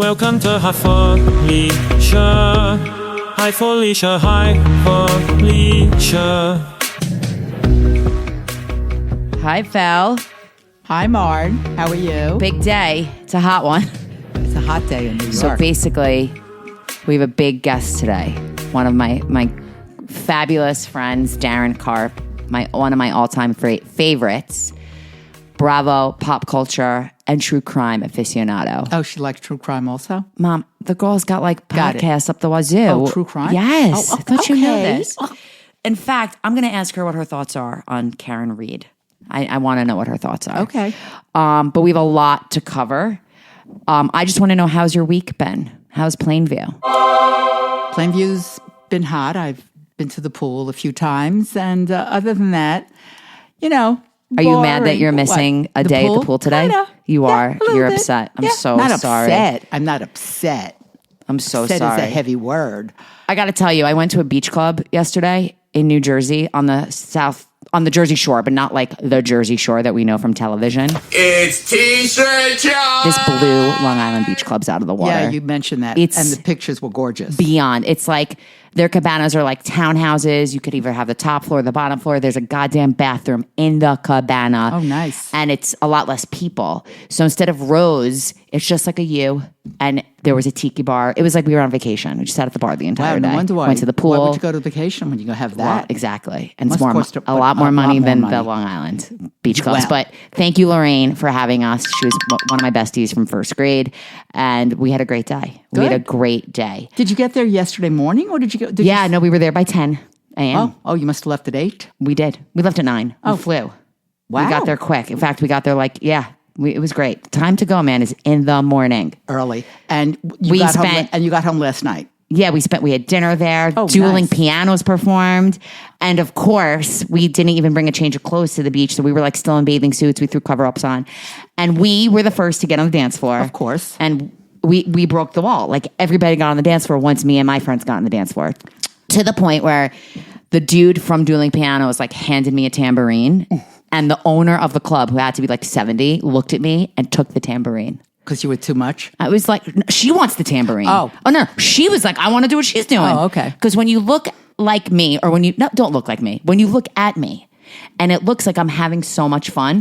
Welcome to Hi Felicia. Hi Felicia, hi Felicia. Hi, Fel. Hi, Marn. How are you? Big day. It's a hot one. It's a hot day in New York. So basically, we have a big guest today. One of my fabulous friends, Daryn Carp, one of my all-time favorites. Bravo, pop culture, and true crime aficionado. Oh, she likes true crime also? Mom, the girl's got like Got it. podcasts up the wazoo. Oh, true crime? Yes. Oh, I thought you knew okay. this. In fact, I'm going to ask her what her thoughts are on Karen Reed. I want to know what her thoughts are. Okay. But we have a lot to cover. I just want to know, how's your week been? How's Plainview? Plainview's been hot. I've been to the pool a few times. And other than that, you know, Are you mad that boring. you're missing a day at the pool today? Kinda. You Yeah, are. a little You're bit. upset. I'm Yeah. so Not sorry. upset. I'm not upset. I'm so Upset sorry. is a heavy word. I got to tell you, I went to a beach club yesterday in New Jersey on the Jersey Shore, but not like the Jersey Shore that we know from television. It's T-shirt time! This blue Long Island beach club's out of the water. Yeah, you mentioned that. It's and the pictures were gorgeous. Beyond. It's like their cabanas are like townhouses. You could either have the top floor or the bottom floor. There's a goddamn bathroom in the cabana. Oh, nice. And it's a lot less people. So instead of rows, it's just like a U. And there was a tiki bar. It was like we were on vacation. We just sat at the bar the entire Wow, day. no wonder why. Went to the pool. Why would you go to vacation when you go have that? Well, exactly. And it's Must more, cost a lot more a money lot more than money. the Long Island beach clubs. Wow. But thank you, Lorraine, for having us. She was one of my besties from first grade. And we had a great day. We had a Good. great day. Did you get there yesterday morning or did you go? Yeah, no, we were there by 10 a.m. Oh, you must have left at 8? We did. We left at 9. We flew. Wow. We got there quick. In fact, we got there like, it was great. Time to go, man, is in the morning. Early. And you We got home, spent- and you got home last night. Yeah, we had dinner there. Oh, Dueling nice. pianos performed. And of course, we didn't even bring a change of clothes to the beach. So we were like still in bathing suits. We threw cover-ups on. And we were the first to get on the dance floor. Of course. And we broke the wall. Like everybody got on the dance floor once me and my friends got on the dance floor. To the point where the dude from Dueling Pianos like handed me a tambourine. And the owner of the club, who had to be like 70, looked at me and took the tambourine. Because you were too much? I was like, "No, she wants the tambourine." Oh. No. She was like, I want to do what she's doing. Oh, okay. Because when you look like me, or don't look like me, when you look at me and it looks like I'm having so much fun,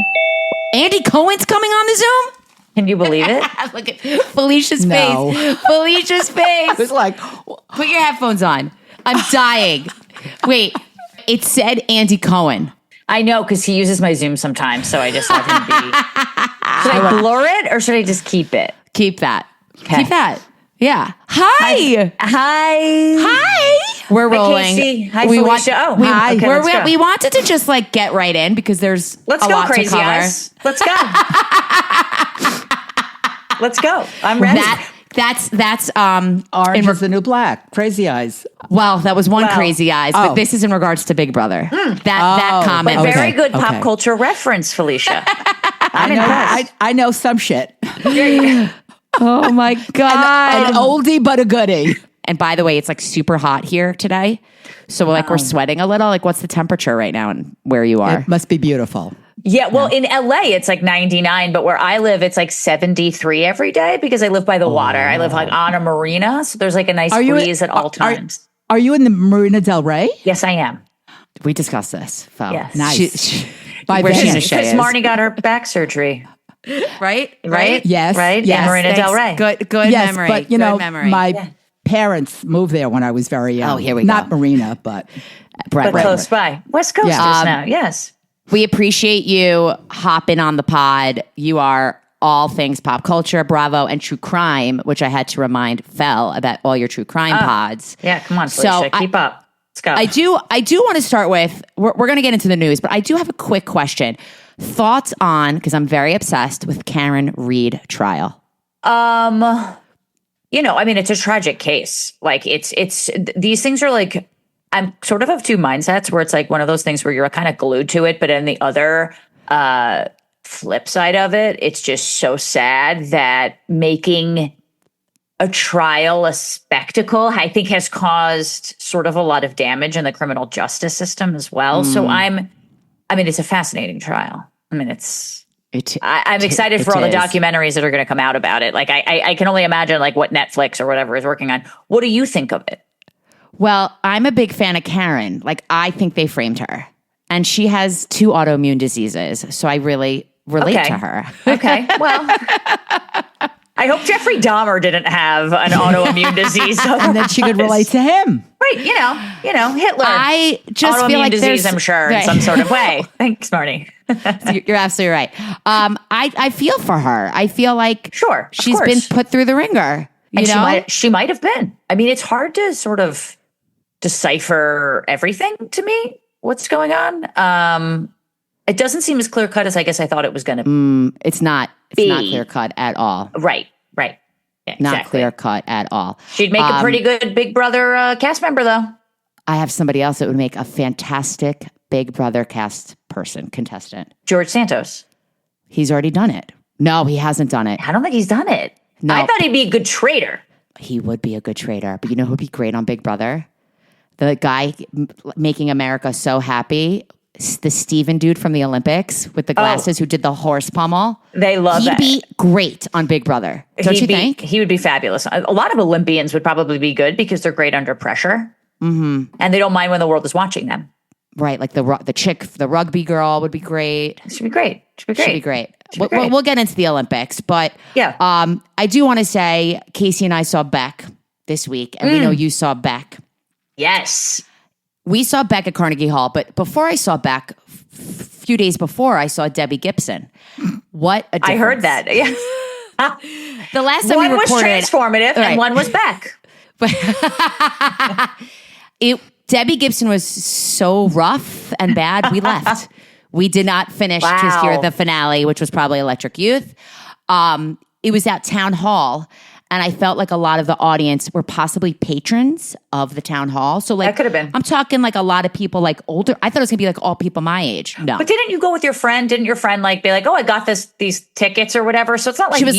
Andy Cohen's coming on the Zoom. Can you believe it? Look at Felicia's No. face. Felicia's face. It's like, Put your headphones on. I'm dying. Wait, it said Andy Cohen. I know, because he uses my Zoom sometimes, so I just let him be. Should I blur it or should I just keep it? Keep that. Okay. Keep that. Yeah. Hi. Hi. We're rolling. Casey. Hi, we Felicia. Oh, hi. Okay, let's go. We wanted to just like get right in because there's Let's a go, lot to crazy cover. eyes. Let's go. Let's go. I'm ready. That's orange is the new black. Crazy eyes. well, that was one Well, crazy eyes, but oh. this is in regards to Big Brother. That comment. But was- very good okay. pop culture reference, Felicia. I'm I know, impressed. I know some shit. Oh my god. An oldie but a goodie. And by the way, it's like super hot here today. So like we're sweating a little. Like what's the temperature right now and where you are? It must be beautiful. Yeah, well, in LA, it's like 99, but where I live, it's like 73 every day because I live by the water. I live like on a marina, so there's like a nice breeze at all times. Are you in the Marina Del Rey? Yes, I am. We discussed this. Fel. Yes. Nice. By Where Venice. she's a Because is. Marni got her back surgery, Right? right? Yes, Right? yes. In Marina Del Rey. Good Yes, memory. but you Good know, memory. my parents moved there when I was very young. Oh, here we Not go. Marina, but But close by. West Coasters now, yes. We appreciate you hopping on the pod. You are all things pop culture, Bravo, and true crime, which I had to remind Fel about all your true crime pods. Yeah, come on, So Felicia. Keep up. Let's go. I do want to start with, we're going to get into the news, but I do have a quick question. Thoughts on, because I'm very obsessed with Karen Reed trial. You know, I mean, it's a tragic case. Like it's these things are like, I'm sort of two mindsets where it's like one of those things where you're kind of glued to it, but in the other flip side of it, it's just so sad that making a trial a spectacle, I think, has caused sort of a lot of damage in the criminal justice system as well. So I mean, it's a fascinating trial. I mean, it's I'm excited for all the documentaries that are going to come out about it. Like, I can only imagine like what Netflix or whatever is working on. What do you think of it? Well, I'm a big fan of Karen. Like, I think they framed her. And she has 2 autoimmune diseases. So I really relate to her. Okay. Well, I hope Jeffrey Dahmer didn't have an autoimmune disease. And then she could relate to him. Right. You know, Hitler. I just autoimmune feel like disease, I'm sure, in some sort of way. Thanks, Marni. You're absolutely right. I feel for her. I feel like she's been put through the ringer. You know? She might have been. I mean, it's hard to sort of decipher everything to me. What's going on? It doesn't seem as clear cut as I guess I thought it was going to. It's not. It's not clear cut at all. Right. Yeah, not clear cut at all. She'd make a pretty good Big Brother cast member, though. I have somebody else that would make a fantastic Big Brother cast contestant. George Santos. He's already done it. No, he hasn't done it. I don't think he's done it. No. I thought he'd be a good traitor. He would be a good traitor. But you know who'd be great on Big Brother? The guy making America so happy. The Steven dude from the Olympics with the glasses who did the horse pummel. They love that. He'd be great on Big Brother. Don't you think? He would be fabulous. A lot of Olympians would probably be good because they're great under pressure. Mm-hmm. And they don't mind when the world is watching them. Right. Like the chick, the rugby girl would be great. She'd be great. We'll get into the Olympics. But I do want to say, Casey and I saw Beck this week. And we know you saw Beck. Yes. We saw Beck at Carnegie Hall, but before I saw Beck, a few days before, I saw Debbie Gibson. What a difference. I heard that. Yeah. The last time one we recorded, was transformative and one was Beck. Debbie Gibson was so rough and bad, we left. We did not finish to hear the finale, which was probably Electric Youth. It was at Town Hall. And I felt like a lot of the audience were possibly patrons of the town hall. So like, that could have been. I'm talking like a lot of people like older. I thought it was gonna be like all people my age. No. But didn't you go with your friend? Didn't your friend like be like, oh, I got these tickets or whatever? So it's not like she was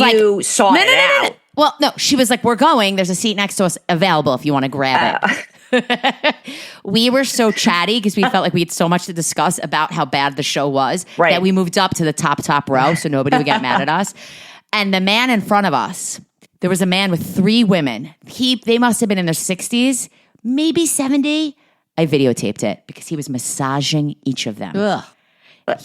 saw it out. Well, no, she was like, we're going. There's a seat next to us available if you want to grab it. We were so chatty because we felt like we had so much to discuss about how bad the show was that we moved up to the top row so nobody would get mad at us. And the man in front of us, there was a man with 3 women. They must have been in their 60s, maybe 70. I videotaped it because he was massaging each of them. Ugh.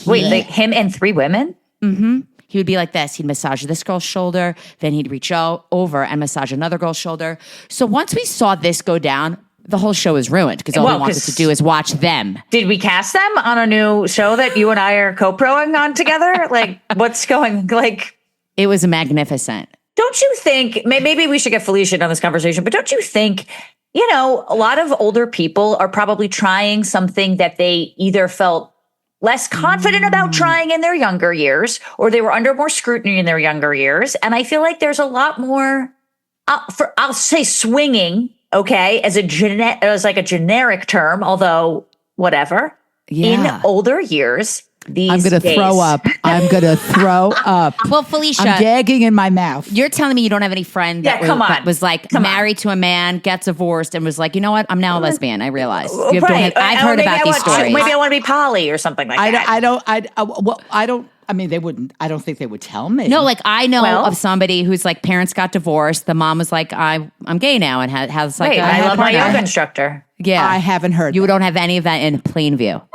Wait, him and 3 women? Mm-hmm. He would be like this. He'd massage this girl's shoulder. Then he'd reach over and massage another girl's shoulder. So once we saw this go down, the whole show is ruined because all we wanted to do is watch them. Did we cast them on a new show that you and I are co-proing on together? Like, what's going, like... It was magnificent. Don't you think, maybe we should get Felicia on this conversation, but don't you think, you know, a lot of older people are probably trying something that they either felt less confident about trying in their younger years, or they were under more scrutiny in their younger years. And I feel like there's a lot more, I'll say swinging, okay, as like a generic term, although whatever, in older years. I'm going to throw up. Well, Felicia, I'm gagging in my mouth. You're telling me you don't have any friend that was like married to a man, gets divorced, and was like, you know what? I'm now a lesbian. I realize. I've heard about these stories. Maybe I want to be poly or something like that. I don't. I mean, they wouldn't. I don't think they would tell me. No, like I know of somebody whose like parents got divorced. The mom was like, I'm gay now, and has like. I love my yoga instructor. Yeah, I haven't heard. You don't have any of that in Plainview.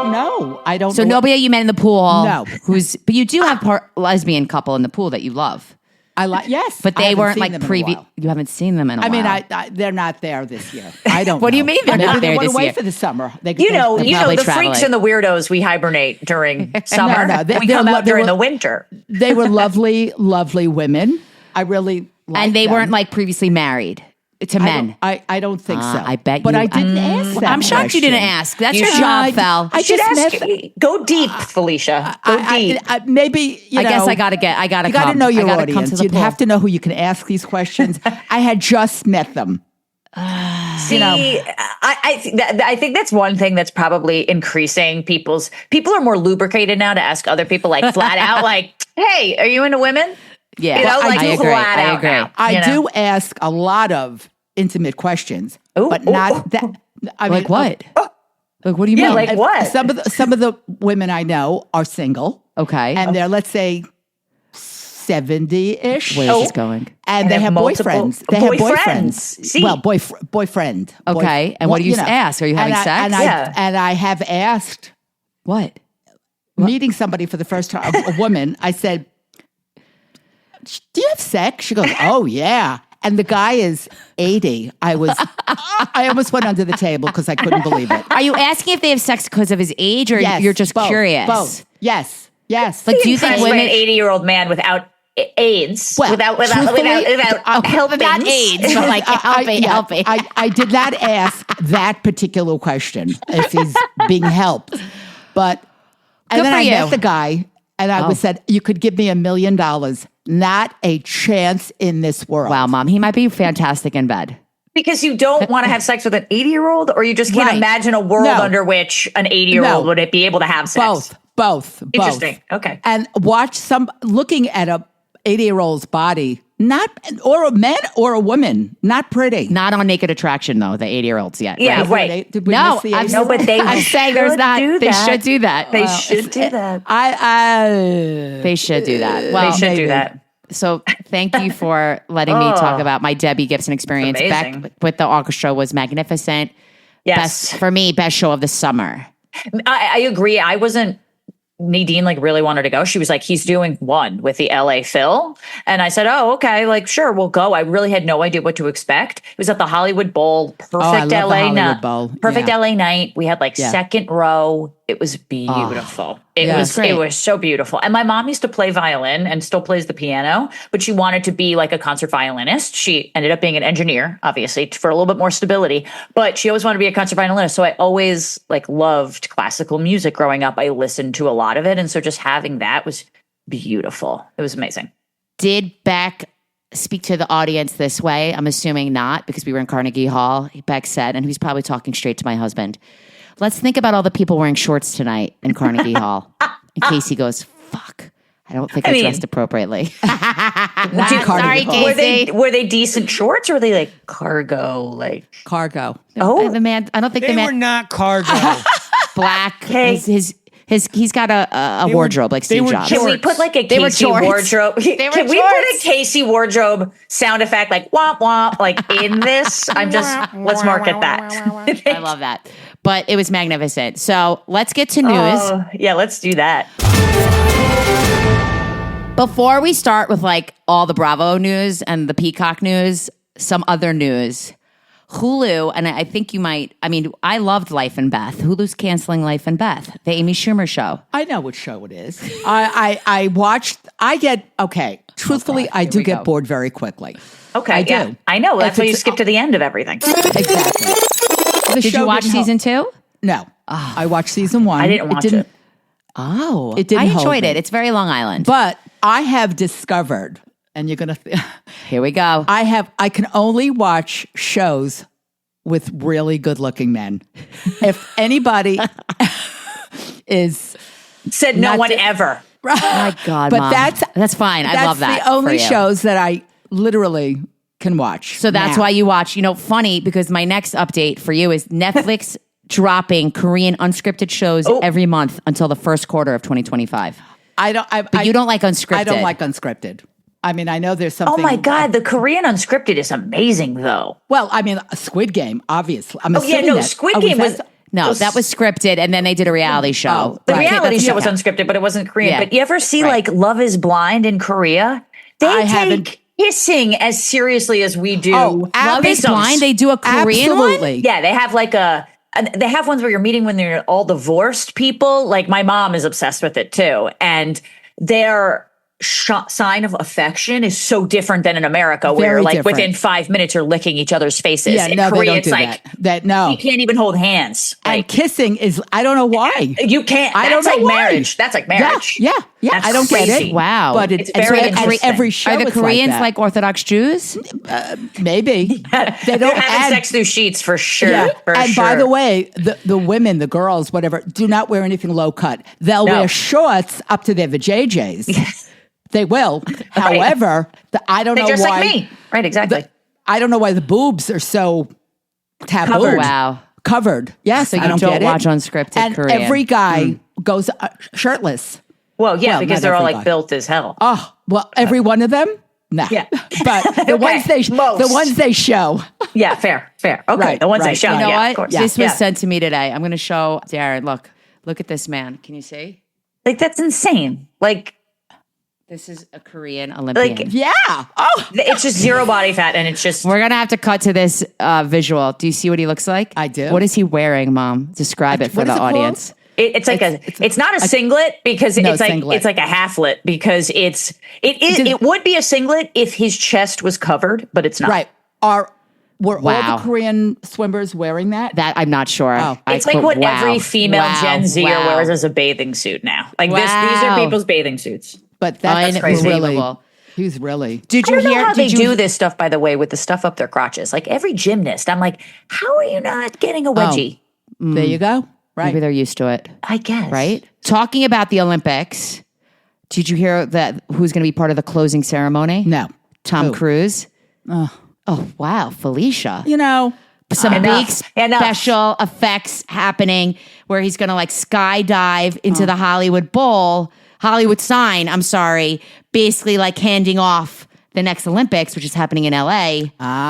No, I don't. So nobody you met in the pool. No. But you do have lesbian couple in the pool that you love. I like, yes. But they weren't like previous. You haven't seen them in a while. I mean, they're not there this year. I don't. What do you mean they're not there this year? They went away year? for the summer. You know, the freaks and the weirdos, we hibernate during summer. We come out during the winter. They were lovely, lovely women. I really liked and they them. weren't like previously married to men. I don't think so. I bet but you. I didn't ask that I'm shocked you didn't ask. That's your job, Fel. I should ask. Go deep, Felicia. Go deep. Maybe I guess I gotta You got to know your audience. You'd have to know who you can ask these questions. I had just met them. See, I think that's one thing that's probably increasing people are more lubricated now to ask other people like flat out, like, "Hey, are you into women?" Yeah, you know, like I agree. flat I out agree. now, I do ask a lot of intimate questions, but not that. I mean, like what? Like what do you mean? Like what? Some of the women I know are single. Okay. And they're, let's say, 70-ish. Where is this going? And they have multiple boyfriends. They have boyfriends. See? Well, boyfriend. Okay. And what do you ask? Are you having and sex? And I have asked, What? meeting somebody for the first time, a woman, I said, do you have sex? She goes, oh, yeah. And the guy is 80. I almost went under the table because I couldn't believe it. Are you asking if they have sex because of his age, or Yes, you're just both, curious? Both. Yes. Like, do you think Impressed by women? an 80-year-old man without AIDS, Well, without truthfully, helping, Not AIDS, but like helping. I did not ask that particular question if he's being helped, but and Good then for I you. met the guy, and I was said, "You could give me $1 million, not a chance in this world." Wow, Mom, he might be fantastic in bed. because you don't want to have sex with an 80-year-old, or you just can't Right. imagine a world No. under which an 80-year-old No. would be able to have sex. Both. Interesting. Okay. And watch looking at a 80-year-old's body, or a man or a woman, not pretty. Not on Naked Attraction though. The 80-year-olds yet. Yeah, right? right. Did we No, miss the I'm 80s? No, but they I'm saying there's should not. do They that. should do that. They should do that. They should do that. Well, They should maybe. do that. So thank you for letting me talk about my Debbie Gibson experience. amazing. Beck with the orchestra was magnificent. Yes. Best for me, best show of the summer. I agree. I wasn't. Nadine really wanted to go. She was like, he's doing one with the LA Phil. And I said, oh, okay, sure, we'll go. I really had no idea what to expect. It was at the Hollywood Bowl. Perfect I love the LA Hollywood night. Bowl. Perfect Yeah. LA night. We had Yeah. second row. It was beautiful. Yeah, it's great. It was so beautiful. And my mom used to play violin and still plays the piano, but she wanted to be like a concert violinist. She ended up being an engineer, obviously, for a little bit more stability, but she always wanted to be a concert violinist. So I always loved classical music growing up. I listened to a lot of it. And so just having that was beautiful. It was amazing. Did Beck speak to the audience this way? I'm assuming not, because we were in Carnegie Hall. Beck said, and he's probably talking straight to my husband, let's think about all the people wearing shorts tonight in Carnegie Hall. In case he goes, fuck, I don't think I mean- dressed appropriately. Carnegie Hall. Were they decent shorts, or were they cargo? Cargo. The man, I don't think They the were man not cargo. black. Okay. He's got a were- wardrobe like they Steve were Jobs. Can we put a They were Casey shorts. wardrobe? They were Can we put a shorts. Casey wardrobe sound effect womp womp in this? Let's market that. I love that. But it was magnificent. So let's get to news. Yeah, let's do that. Before we start with all the Bravo news and the Peacock news, some other news. Hulu, and I think you might, I loved Life and Beth. Hulu's canceling Life and Beth, the Amy Schumer show. I know what show it is. I watched. Truthfully, I do we get go. bored very quickly. Okay, I do. yeah, I know. That's If why you it's- skip to the end of everything. Exactly. Did you watch season 2? No, I watched season 1. I didn't watch it. Oh, It didn't I hold enjoyed me. it. It's very Long Island. But I have discovered, and you're gonna. Here we go. I can only watch shows with really good-looking men. If anybody is, Said no Not one to- ever. Oh my God, but Mom. that's fine. I that's love that. the only for you. shows that I literally can watch. So that's now. why you watch. Funny, because my next update for you is Netflix dropping Korean unscripted shows every month until the first quarter of 2025. I don't. But you don't like unscripted. I don't like unscripted. I know there's something. Oh my God, the Korean unscripted is amazing, though. Well, a Squid Game, obviously. I'm Yeah, assuming no, that. Squid Oh, Game was. No, that was scripted, and then they did a reality show. The Right. reality That's- show was yeah. unscripted, but it wasn't Korean. Yeah. But you ever see Right. Love is Blind in Korea? They I take haven't. kissing as seriously as we do. Oh, Love is Based on- Blind. They do a Korean one. Absolutely. Yeah, they have they have ones where you're meeting when they're all divorced people. My mom is obsessed with it too. And their sign of affection is so different than in America, where Very different. within 5 minutes you're licking each other's faces. Yeah, in no, Korea, they don't it's do like that. No. you can't even hold hands. And kissing is, I don't know why. You can't. I That's don't know like why. marriage. That's like marriage. Yeah. That's I don't get crazy. it. Wow. But It's very interesting. every show Are the it's Koreans like, like Orthodox Jews? maybe they They're don't having add. sex through sheets for sure. Yeah. For And sure. by the way, the women, the girls, whatever, do not wear anything low cut. They'll No. wear shorts up to their vajayjays. They will. However, I don't they're know just why. like me. Right, exactly. I don't know why the boobs are so taboo. Covered. Wow. Covered. Yes, So I you don't don't get it. watch unscripted and Korean. every guy goes shirtless. Well, yeah, because not they're all every like guy. built as hell. Oh, well, every one of them? No. Yeah. But the ones they show. Yeah, fair. Okay, Right, the ones they right, show. right. You know yeah, what? of course. This was Yeah. sent to me today. I'm going to show Daryn. Look at this man. Can you see? Like that's insane. Like This is a Korean Olympian. Yeah. Oh, it's just zero body fat, and it's just We're going to have to cut to this visual. Do you see what he looks like? I do. What is he wearing, Mom? Describe it for What the is it called? audience. it's like it's not a singlet because No, it's like singlet. it's like a halflet because it would be a singlet if his chest was covered, but it's not. right. Were all Wow. the Korean swimmers wearing that? That I'm not sure. Oh. It's like what every female Gen Zer wears as a bathing suit now. Like these are Wow. people's bathing suits. But that's really, Unbelievable. he's really. Did I you don't know hear? how they Did you do this stuff, by the way, with the stuff up their crotches. Like every gymnast, I'm like, how are you not getting a wedgie? There you go. Right. Maybe they're used to it, I guess. right? Talking about the Olympics, did you hear that? Who's going to be part of the closing ceremony? No. Tom Who? Cruise. Oh wow, Felicia. You know, Some Enough. big Enough. special effects happening where he's going to like skydive into the Hollywood sign. I'm sorry, basically like handing off the next Olympics, which is happening in LA,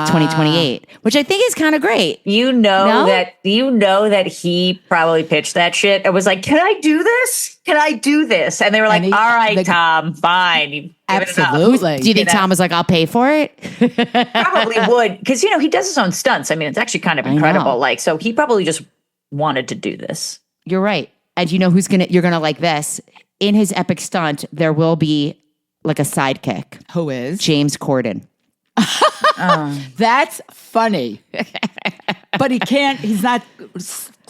2028, which I think is kind of great. You know No? that he probably pitched that shit. It was like, can I do this? Can I do this? And they were like, And all right, Tom, fine. You give it up. absolutely. Do you think Tom was like, I'll pay for it? Probably would. Because, he does his own stunts. I mean, it's actually kind of incredible. know. Like, so he probably just wanted to do this. You're right. And you know you're going to like this. In his epic stunt, there will be like a sidekick, Who is? James Corden. That's funny. But he's not.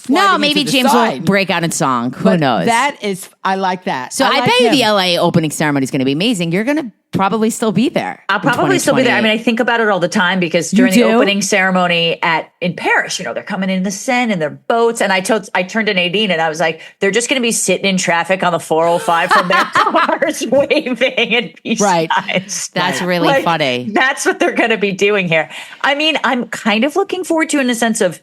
No, sliding maybe into the James side. will break out in song. Who But knows? I like that. So I like bet you him. the LA opening ceremony is going to be amazing. You're going to probably still be there. I'll in probably still be there. I 2028. mean, I think about it all the time because during the do? opening ceremony in Paris, they're coming in the Seine in their boats. And I turned to Nadine and I was like, they're just going to be sitting in traffic on the 405 from their cars waving and peace Right. signs. That's really Like, funny. That's what they're going to be doing here. I mean, I'm kind of looking forward to it in the sense of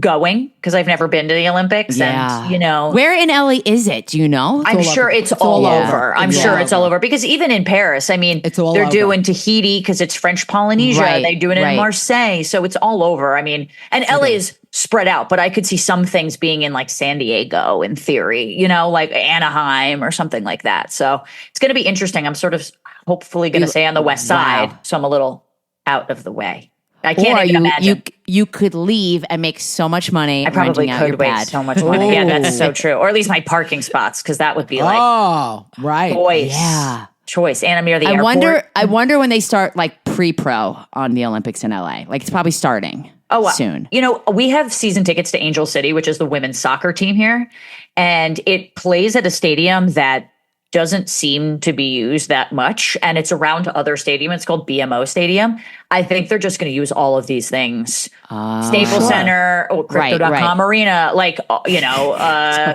going because I've never been to the Olympics. Yeah. And, Where in LA is it? Do you know? I'm sure it's all all over. over. I'm It's sure all it's all over because even in Paris, I mean, It's all they're over. doing Tahiti because it's French Polynesia. Right, They do it in right. Marseille. So it's all over. I mean, and LA is spread out, but I could see some things being in like San Diego in theory, like Anaheim or something like that. So it's going to be interesting. I'm sort of hopefully going to stay on the west side. So I'm a little out of the way. I can't Or even imagine. you could leave and make so much money. I probably renting out could your waste pad. so much money. Yeah, that's so true. Or at least my parking spots, because that would be like Oh, right. choice. Yeah. Choice. And I'm near the I airport. wonder when they start like pre-pro on the Olympics in LA. Like it's probably starting soon. We have season tickets to Angel City, which is the women's soccer team here. And it plays at a stadium that doesn't seem to be used that much. And it's around other stadium. It's called BMO Stadium. I think they're just going to use all of these things. Staples Center, or Crypto.com right. Arena,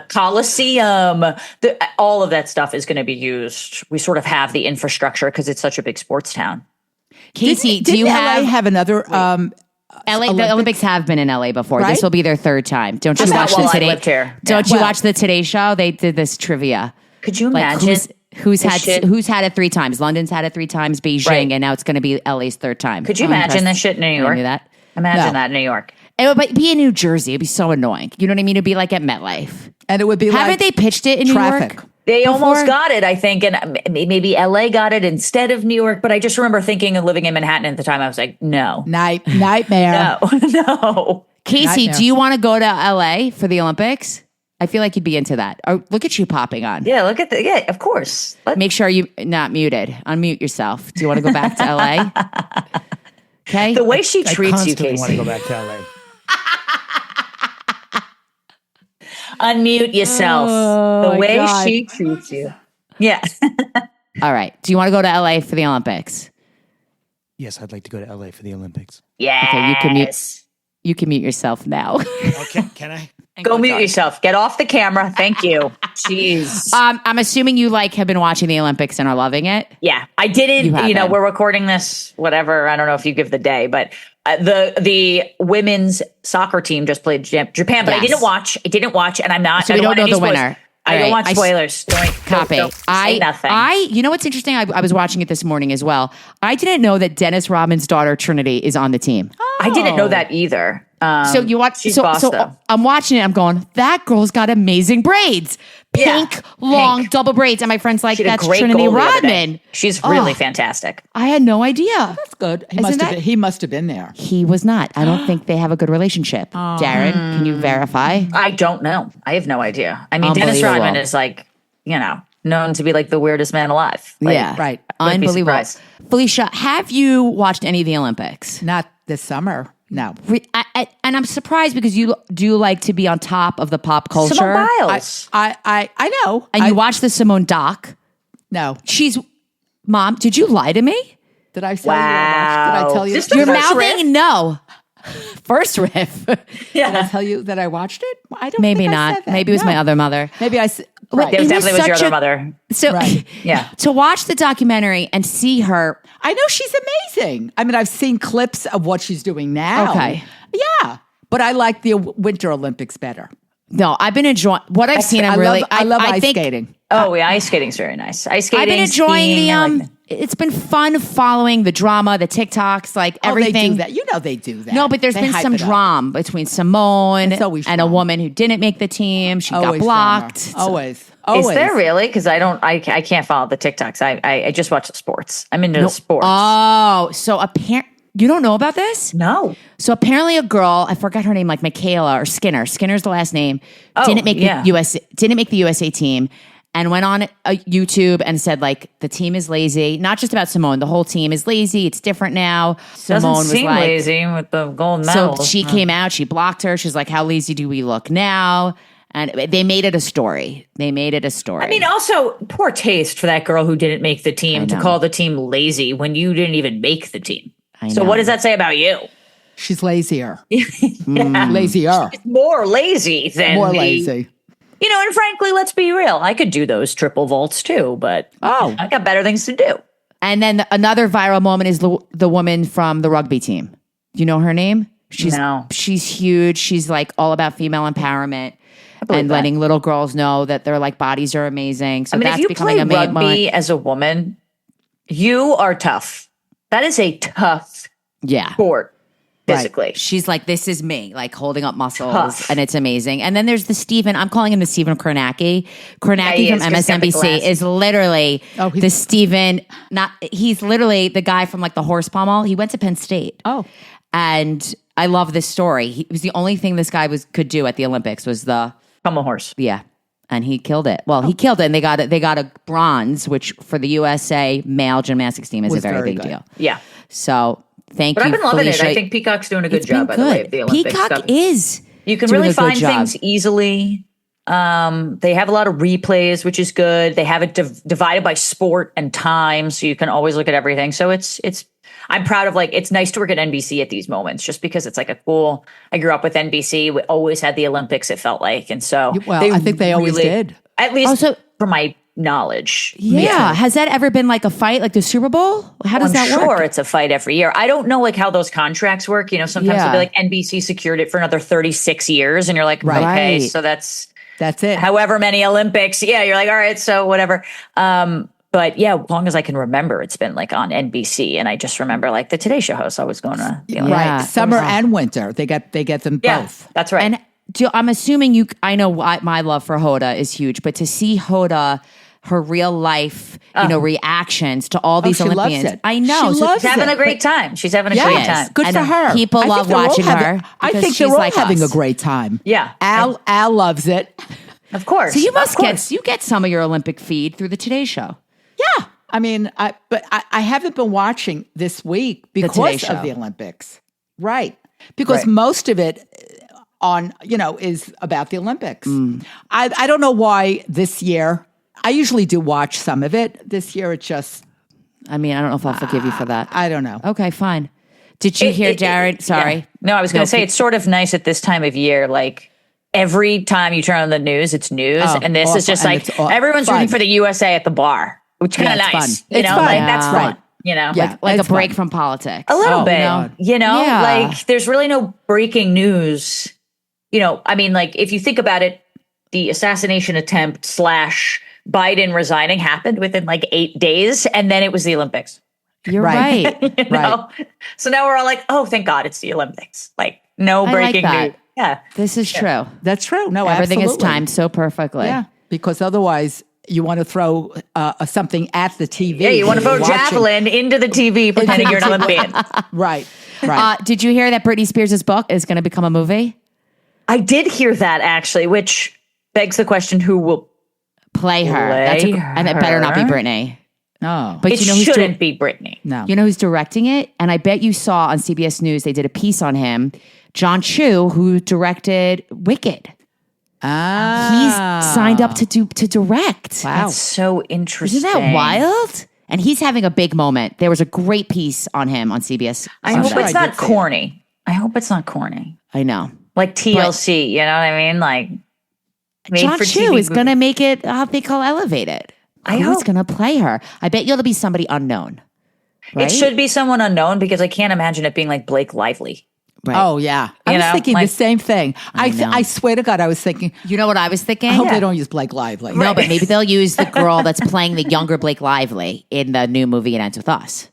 Coliseum. All of that stuff is going to be used. We sort of have the infrastructure because it's such a big sports town. Casey, do Didn't you LA have another? LA? The Olympics have been in LA before. Right? This will be their third time. Don't you Just watch not the while I Today? lived here. Don't Yeah. you watch the Today Show? They did this trivia. Could you Like imagine? who's this had shit? who's had it 3 times? London's had it 3 times. Beijing, Right. and now it's going to be LA's third time. Could you I'm imagine impressed. this shit in New I York? knew that. Imagine No. that in New York. It would be in New Jersey. It'd be so annoying. You know what I mean? It'd be like at MetLife. and it would be Haven't like they pitched it in traffic. New York? They before? almost got it, I think, and maybe LA got it instead of New York. But I just remember thinking of living in Manhattan at the time. I was like, no, nightmare. no. Casey, Nightmare. do you want to go to LA for the Olympics? I feel like you'd be into that. Or look at you popping on. Yeah, look at the. Yeah, of course. Make sure you not muted. Unmute yourself. Do you want to go back to LA? Okay. The way she I treats you, constantly want to Casey. go back to LA. Unmute yourself. The my way God. she treats you. Yeah. All right. Do you want to go to LA for the Olympics? Yes, I'd like to go to LA for the Olympics. Yes. Okay, you can mute yourself now. Okay, can I? Go mute yourself. Get off the camera. Thank you. Jeez. I'm assuming you have been watching the Olympics and are loving it. Yeah, I didn't. You haven't. We're recording this. Whatever. I don't know if you give the day, but the women's soccer team just played Japan. But I Yes. didn't watch. And I'm not. So I we don't want know any the spoilers. winner. I don't Right. want spoilers. Don't Copy. say nothing. You know what's interesting? I was watching it this morning as well. I didn't know that Dennis Rodman's daughter Trinity is on the team. I didn't know that either. So you watch. She's So, boss, so though. I'm watching it. I'm going. That girl's got amazing braids. Yeah, Pink, long, pink. double braids. And my friend's like, She did a that's great Trinity goal the other day. Rodman. She's really Oh. fantastic. I had no idea. That's good. Isn't He must have been there. He was not. I don't think they have a good relationship. Daryn, can you verify? I don't know. I have no idea. I mean, Dennis Unbelievable. Rodman is like, known to be like the weirdest man alive. Like, Yeah, right. wouldn't be Unbelievable. surprised. Felicia, have you watched any of the Olympics? Not this summer. No. And I'm surprised because you do like to be on top of the pop culture. Simone Biles. I know. And you watch the Simone doc. No. Mom, did you lie to me? Did I tell you? Did I tell you? Just Did You're First mouthing no. First riff. I tell you that I watched it? I don't. Maybe think I not. said that. Maybe it was No. my other mother. Maybe I. Right. It was definitely was your such other a- mother. So Right. Yeah. to watch the documentary and see her. I know she's amazing. I mean, I've seen clips of what she's doing now. Okay. Yeah, but I like the Winter Olympics better. No, I've been enjoying what I've seen. I love ice think skating. Oh, yeah. Ice skating's very nice. Ice skating. I've been enjoying skiing, the I like that. It's been fun following the drama, the TikToks, like Oh, everything. they do that. You know they do that. No, but there's They been hype some it up. drama between Simone It's always and a drama. woman who didn't make the team. She Always got blocked. drama. Always. Is there really? Because I can't follow the TikToks. I just watch the sports. I'm into the sports. Oh, so apparently you don't know about this? No. So apparently a girl, I forgot her name, like Michaela or Skinner. Skinner's the last name. Oh, didn't make yeah. didn't make the USA team, and went on YouTube and said like the team is lazy. Not just about Simone. The whole team is lazy. It's different now. Simone Doesn't was seem like, lazy with the gold so medal. she came out. She blocked her. She's like, "How lazy do we look now?" And they made it a story. I mean, also poor taste for that girl who didn't make the team to call the team lazy when you didn't even make the team. So know. what does that say about you? She's lazier. Mm. Lazier. More lazy than More the- lazy. And frankly, let's be real. I could do those triple vaults too, but I got better things to do. And then another viral moment is the woman from the rugby team. Do you know her name? No. She's huge. She's like all about female empowerment and that. letting little girls know that their like bodies are amazing. So I mean, that's if you becoming play a main rugby as a woman, you are tough. That is a tough yeah. sport physically. She's like, this is me, like holding up muscles, Tough. and it's amazing. And then there's the Stephen, I'm calling him the Stephen Kornacki. Kornacki he from is, 'cause he's got the MSNBC glasses. is literally the Stephen, he's literally the guy from like the horse pommel. He went to Penn State. Oh. And I love this story. It was the only thing this guy could do at the Olympics was Come on, horse. yeah. And he killed it. Well, he killed it, and they got a bronze, which for the USA male gymnastics team is a Was very very big good. deal. Yeah. So thank But you, I've been loving Felicia. it. I think Peacock's doing a good It's been job, by the way, of the Olympics Peacock stuff. is. You can doing really a good find job. things easily. They have a lot of replays, which is good. They have it divided by sport and time, so you can always look at everything. So it's. I'm proud of it's nice to work at NBC at these moments, just because it's like a cool. I grew up with NBC. We always had the Olympics. It felt like, and so Well, I think they always did. At least Also- from my knowledge. Yeah. Has that ever been like a fight, like the Super Bowl? How does I'm that sure work? it's a fight every year. I don't know how those contracts work. Sometimes Yeah. they'll be like NBC secured it for another 36 years, and you're like, okay, Right. so that's it. however many Olympics. Yeah, you're like, all right, so whatever. But yeah, as long as I can remember, it's been like on NBC, and I just remember like the Today Show host always going to the Olympics. Yeah. Right. Summer and winter. They get them Yeah, both. that's right. And I'm assuming I know my love for Hoda is huge, but to see Hoda, her real life, reactions to all these she loves Olympians. it. I know. She So- loves She's having it. a great time. She's having a Yes. great time. Good I for know. her. People I think love they're all watching having- her I because think they're she's all like having us. a great time. Yeah. Al loves it. Of course. So you must Of course. get some of your Olympic feed through the Today Show. Yeah. I mean, I haven't been watching this week Today because Show. of the Olympics. Right. Because Right. most of it is about the Olympics. I don't know why this year. I usually do watch some of it. This year, it's just, I mean, I don't know if I'll forgive you for that. I don't know. Okay, fine. Did you hear Daryn? Sorry. Yeah. No, I was going to say it's sort of nice at this time of year. Like every time you turn on the news, it's news, Oh, and this is awful. just And like it's everyone's fun. rooting for the USA at the bar, which kind of Yeah, it's nice. fun. It's fun. like that's Yeah. fun. Yeah. Like a it's break fun. from politics. A little bit, God. Yeah. like there's really no breaking news. I mean, like if you think about it, the assassination attempt / Biden resigning happened within like 8 days, and then it was the Olympics. You're right. You know? So now we're all like, oh, thank God it's the Olympics. Like, no I breaking like that. news. Yeah. This is true. That's true. No, Everything is absolutely. timed so perfectly. Yeah, because otherwise you want to throw something at the TV. Yeah, you want to throw watching. javelin into the TV pretending you're an Olympian. Right, right. Did you hear that Britney Spears' book is going to become a movie? I did hear that, actually, which begs the question, who will Play her. And it better not be Britney. No, But It you know who's shouldn't be Britney. no. You know who's directing it? And I bet you saw on CBS News, they did a piece on him. John Chu, who directed Wicked. He's signed up to direct. Wow. That's so interesting. Isn't that wild? And he's having a big moment. There was a great piece on him on CBS. I hope sure it's I not did see it. corny. I hope it's not corny. I know. Like TLC, you know what I mean? Like, made John for Chu TV is going to movie. make it, how they call elevated. I Who's hope. going to play her? I bet you'll be somebody unknown. Right? It should be someone unknown because I can't imagine it being like Blake Lively. Right. Oh yeah, I You was know, thinking like- the same thing. know. I swear to God, I was thinking. You know what I was thinking? I hope they don't use Blake Lively. No, but maybe they'll use the girl that's playing the younger Blake Lively in the new movie It Ends With Us.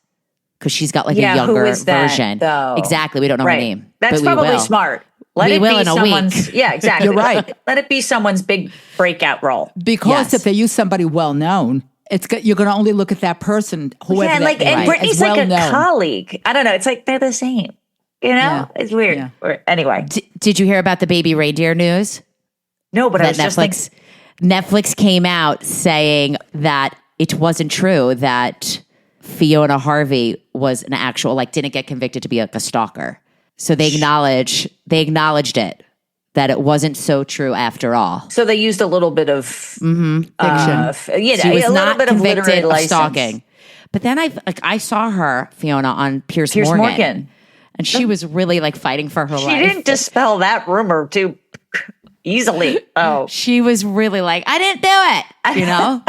Because she's got like Yeah, a who younger is that, version. though? Exactly. We don't know her Right. name. That's but we probably will. smart. Let We it will be in a week. someone's. Yeah, exactly. You're right. Let it be someone's big breakout role. Because Yes. if they use somebody well known, you're going to only look at that person, whoever. Yeah, and that and is, Brittany's as like a well-known. colleague. I don't know. It's like they're the same. You know, Yeah. it's weird. Yeah. Anyway, Did you hear about the baby reindeer news? no, but I That was just thinking, Netflix came out saying that it wasn't true that Fiona Harvey was an actual, like, didn't get convicted to be like a stalker. So they acknowledged it, that it wasn't so true after all. so they used a little bit of Fiction. yeah, She was a little not bit of literary convicted of license. stalking. But then I saw her, Fiona, on Piers Morgan. And she was really like fighting for her She life. didn't dispel that rumor too easily. Oh, She was really like, I didn't do it. You know?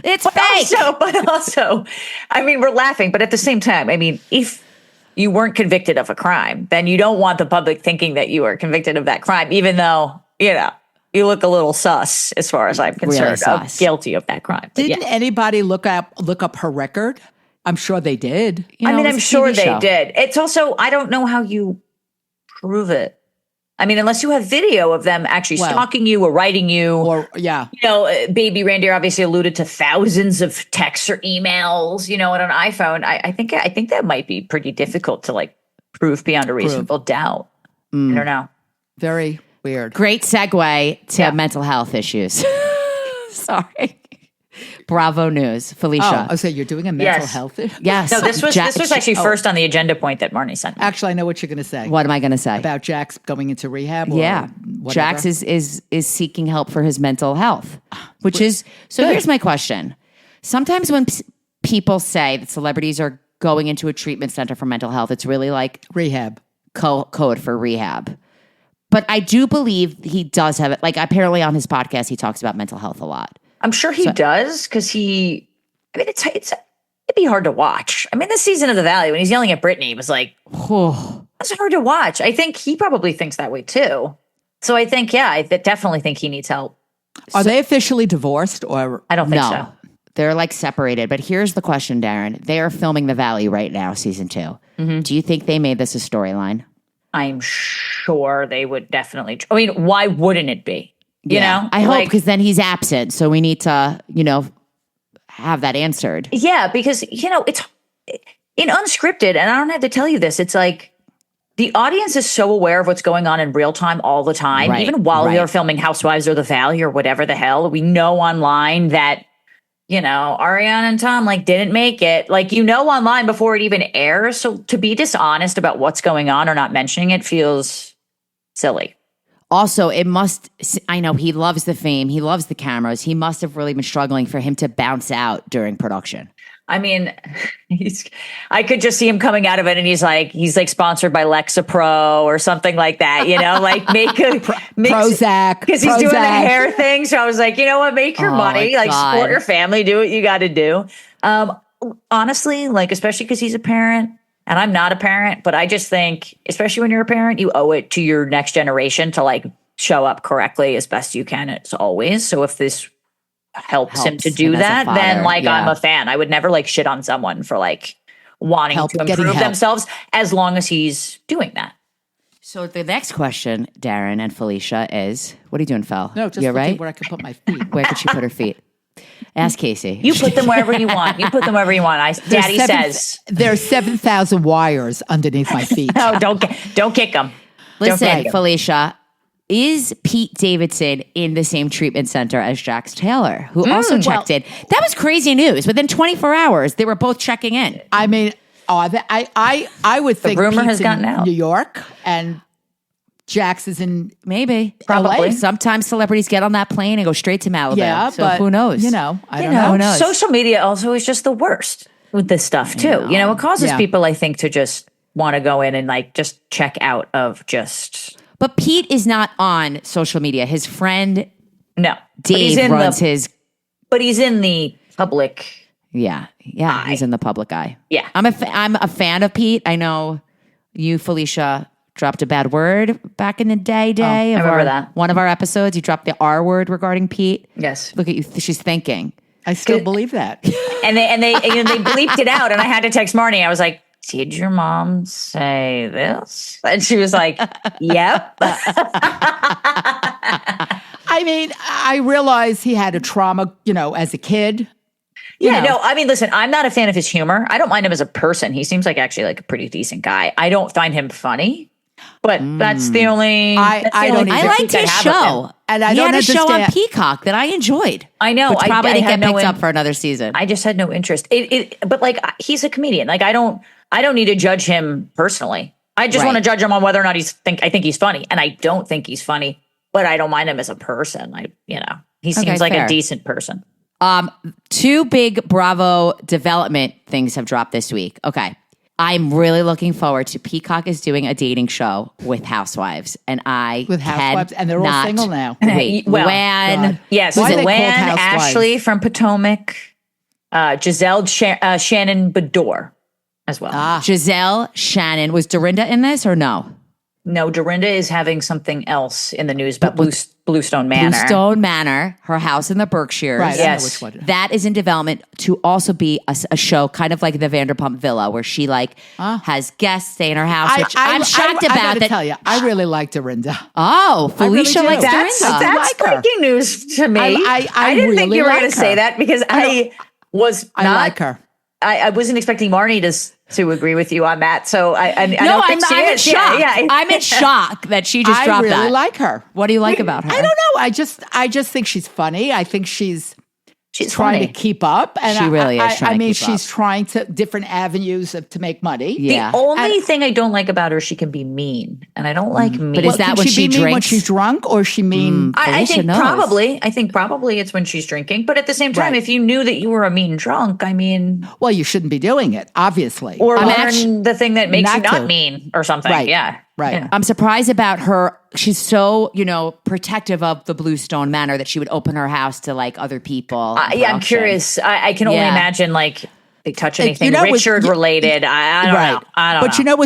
It's fake. But also, I mean, we're laughing, but at the same time, I mean, if you weren't convicted of a crime, then you don't want the public thinking that you were convicted of that crime, even though, you know, you look a little sus as far as I'm concerned, sus. guilty of that crime. But Didn't yeah. anybody look up her record? I'm sure they did. You I know, mean, it I'm was a sure TV they show. did. It's also, I don't know how you prove it. I mean, unless you have video of them actually Well, stalking you or writing you. Or yeah, You know, Baby Reindeer obviously alluded to thousands of texts or emails, you know, on an iPhone. I think that might be pretty difficult to like prove beyond a reasonable doubt. I don't know. very weird. Great segue to Yeah. mental health issues. Sorry. Bravo News. Felicia. Oh, so you're doing a mental Yes. health issue? Yes. No, this was actually oh. first on the agenda point that Marni sent me. Actually, I know what you're going to say. What am I going to say? About Jax going into rehab? Or Yeah. whatever? Jax is seeking help for his mental health, which is so. Here's my question: sometimes when people say that celebrities are going into a treatment center for mental health, it's really like rehab. code for rehab. But I do believe he does have it. Like apparently on his podcast, he talks about mental health a lot. I'm sure he does because I mean, it'd be hard to watch. I mean, this season of The Valley, when he's yelling at Brittany, it was like, it's hard to watch. I think he probably thinks that way too. So I think, yeah, I definitely think he needs help. Are they officially divorced or? I don't think No, so. they're like separated. But here's the question, Daryn. They are filming The Valley right now, season 2. Mm-hmm. Do you think they made this a storyline? I'm sure they would definitely. I mean, why wouldn't it be? You know, I hope Like, because then he's absent. So we need to, have that answered. yeah, because it's in unscripted, and I don't have to tell you this. It's like the audience is so aware of what's going on in real time all the time, Right, even while we right. are filming Housewives or The Valley or whatever the hell. We know online that Ariana and Tom didn't make it. Online before it even airs. So to be dishonest about what's going on or not mentioning it feels silly. Also, I know he loves the fame. He loves the cameras. He must have really been struggling for him to bounce out during production. I mean, I could just see him coming out of it and he's like sponsored by Lexapro or something like that, make Prozac. because he's doing the Prozac. hair thing. So I was like, you know what, make your money, my God. support your family, do what you got to do. Honestly, especially because he's a parent and I'm not a parent, but I just think, especially when you're a parent, you owe it to your next generation to show up correctly as best you can as always. So if this helps him to do him as a that, father, then like yeah. I'm a fan. I would never like shit on someone for like wanting to Getting improve help. themselves as long as he's doing that. So the next question, Daryn and Felicia, is what are you doing, Fel? No, just You're looking right. where I can put my feet. Where could she put her feet? Ask Casey. You put them wherever you want. You put them wherever you want. Daddy says. There's 7,000 wires underneath my feet. Oh, don't kick them. Listen, Felicia, is Pete Davidson in the same treatment center as Jax Taylor, who also checked in? That was crazy news. Within 24 hours, they were both checking in. I mean, I would think rumor Pete's has gotten in out. New York and Jax is in Maybe. Probably. Sometimes celebrities get on that plane and go straight to Malibu. Yeah, so but who knows? I don't know. Who knows? Social media also is just the worst with this stuff too. You know, it causes Yeah. people, I think, to just want to go in and like just check out of just But Pete is not on social media. His friend no. Dave runs his. But he's in the public. Yeah, he's in the public eye. Yeah. I'm a fan of Pete. I know you, Felicia, dropped a bad word back in the day. I remember that. One of our episodes, you dropped the R word regarding Pete. Yes. Look at you. She's thinking. I still believe that. And they bleeped it out, and I had to text Marni. I was like, "Did your mom say this?" And she was like, "Yep." I mean, I realize he had a trauma, as a kid. Yeah, no, I mean, listen, I'm not a fan of his humor. I don't mind him as a person. He seems like actually like a pretty decent guy. I don't find him funny, but that's the only. I don't I either. liked his show. And I he don't had a show on understand- Peacock that I enjoyed. I know. Which probably I didn't had get no picked up in- for another season. I just had no interest. But like he's a comedian. Like I don't need to judge him personally. I just Right. want to judge him on whether or not I think he's funny, and I don't think he's funny. But I don't mind him as a person. He seems like fair. a decent person. Two big Bravo development things have dropped this week. Okay. I'm really looking forward to Peacock is doing a dating show with housewives. And With housewives, and they're all cannot single now. Wait, Well, when? God. Yes, Why are they called Luann, housewives? Ashley from Potomac, Giselle, Shannon Bedore as well. Giselle Shannon. Was Dorinda in this or no? No, Dorinda is having something else in the news about Blue Stone Manor. Blue Stone Manor, her house in the Berkshires. Right, I know Yes. which one. That is in development to also be a show kind of like the Vanderpump Villa where she has guests stay in her house, which I'm shocked I about gotta that. tell you, I really like Dorinda. Oh, Felicia do. likes That's Dorinda. like her. breaking news to me. I didn't think really you were like going to her. say that because I was I not. like her. I wasn't expecting Marni to agree with you on that. So I No, don't I'm think she in is. shock. Yeah. I'm in shock that she just I dropped really that. like her. What do you like about her? I don't know. I just think she's funny. I think she's trying funny. to keep up, and She really is I trying to mean, keep she's up. trying to different avenues to make money. Yeah. The only thing I don't like about her, she can be mean, and I don't like mean. But is that Can when she she be mean when drinks? she's drunk, or she mean? I Felicia think knows. probably. I think probably it's when she's drinking. But at the same time, Right. if you knew that you were a mean drunk, I mean, Well, you shouldn't be doing it, obviously. or I'm learn actu- the thing that makes you Not not to. mean or something. Right. Yeah. Right. Yeah. I'm surprised about her. She's so, protective of the Blue Stone Manor that she would open her house to like other people. Yeah, I'm curious. I can only Yeah. imagine like they touch anything know, with- Richard related. I don't know. I don't know. But you know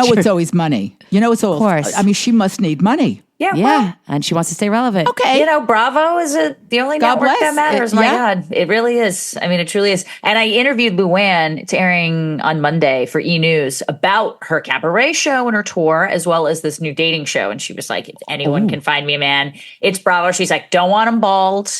what's always money. It's always. course. I mean, she must need money. yeah, Yeah. well, And she wants to stay relevant. Okay. Bravo is the only God network that bless. matters. It- My yeah. God, it really is. I mean, it truly is. And I interviewed Luann. It's airing on Monday for E! News about her cabaret show and her tour, as well as this new dating show. And she was like, if anyone can find me a man, it's Bravo. She's like, don't want him bald.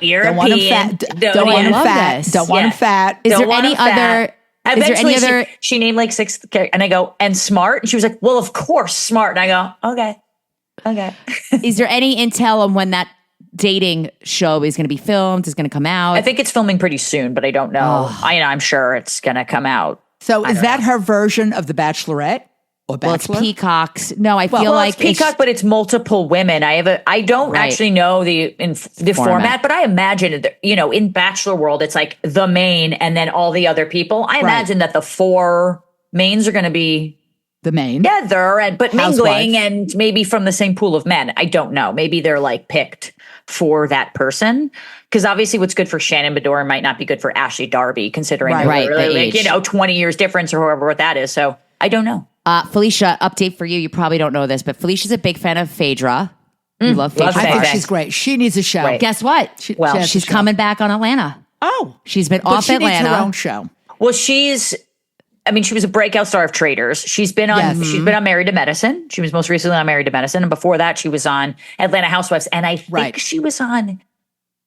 European. Don't want him fat. Don't want him love fat. this. Don't want him Yeah. fat. Is Don't there want any him fat. other? Is there Eventually, any other? she named like 6, and I go, and smart. And she was like, well, of course, smart. And I go, okay. Is there any intel on when that dating show is going to be filmed? Is going to come out? I think it's filming pretty soon, but I don't know. I'm sure it's going to come out. So is that her version of The Bachelorette or well, it's Bachelor? Peacock's. No, I feel Well, like it's Peacock, but it's multiple women. I don't Right. actually know the format, but I imagine that, in Bachelor world, it's like the main and then all the other people. I imagine that the 4 mains are going to be the main. together, but Housewives. mingling and maybe from the same pool of men. I don't know. Maybe they're like picked for that person. Because obviously what's good for Shannon Bedore might not be good for Ashley Darby, considering Right. they're Right, really, the age. 20 years difference or whoever what that is. So I don't know. Felicia, update for you. You probably don't know this, but Felicia's a big fan of Phaedra. You love Phaedra. I think Phaedra. she's great. She needs a show. Right. Guess what? has She's a show. coming back on Atlanta. Oh, She's been but off she Atlanta. needs her own show. Well, she was a breakout star of Traders. She's been on Married to Medicine. She was most recently on Married to Medicine. And before that, she was on Atlanta Housewives. And I think she was on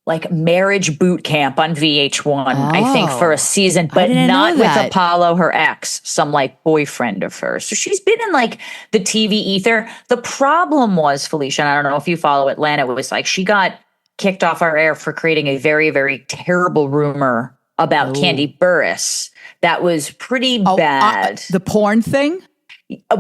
like Marriage Boot Camp on VH1, I think, for a season, but didn't not know with that. Apollo, her ex, some like boyfriend of hers. So she's been in like the TV ether. The problem was, Felicia, and I don't know if you follow Atlanta, it was like she got kicked off our air for creating a very, very terrible rumor about Candy Burris. That was pretty bad. The porn thing?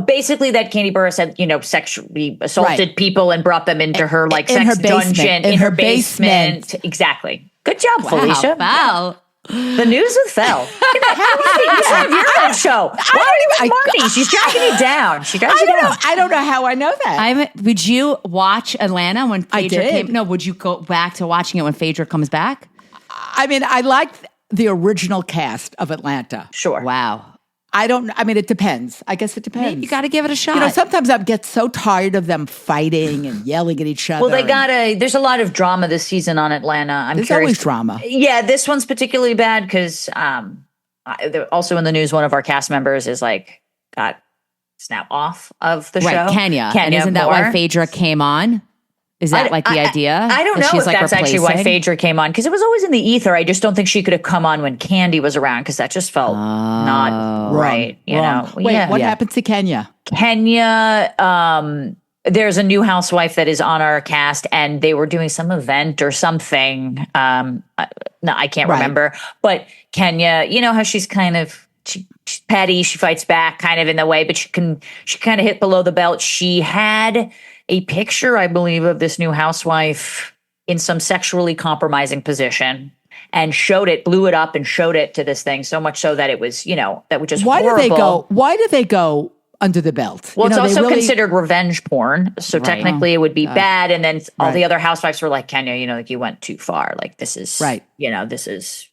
Basically, that Candy Burris had, sexually assaulted people and brought them into her like in sex her basement. dungeon In in her her basement. Exactly. Good job, Felicia. Wow. The news with Fel. You should have your own show. Why are you with Marni? She's dragging you down. She drags you down. I don't know how I know that. Would you watch Atlanta when Phaedra did. came? No, would you go back to watching it when Phaedra comes back? I mean, I like the original cast of Atlanta. Sure. Wow. It depends. I guess it depends. You got to give it a shot. Sometimes I get so tired of them fighting and yelling at each other. Well, there's a lot of drama this season on Atlanta. There's always drama. Yeah, this one's particularly bad because also in the news, one of our cast members is got now off of the show. Kenya. And isn't that why Phaedra came on? Is that the idea? I don't know if that's actually why Phaedra came on, because it was always in the ether. I just don't think she could have come on when Candy was around, because that just felt not right. Wrong. Wait, what happened to Kenya? Kenya, there's a new housewife that is on our cast, and they were doing some event or something. No, I can't remember. But Kenya, you know how she's kind of she's petty, she fights back kind of in the way, but she kind of hit below the belt. She had a picture, I believe, of this new housewife in some sexually compromising position and blew it up and showed it to this thing, so much so that it was, that was just horrible. Why do they go under the belt? Well, it's also considered revenge porn. So technically it would be bad. And then all the other housewives were like, Kenya, you went too far. Like, this is, this is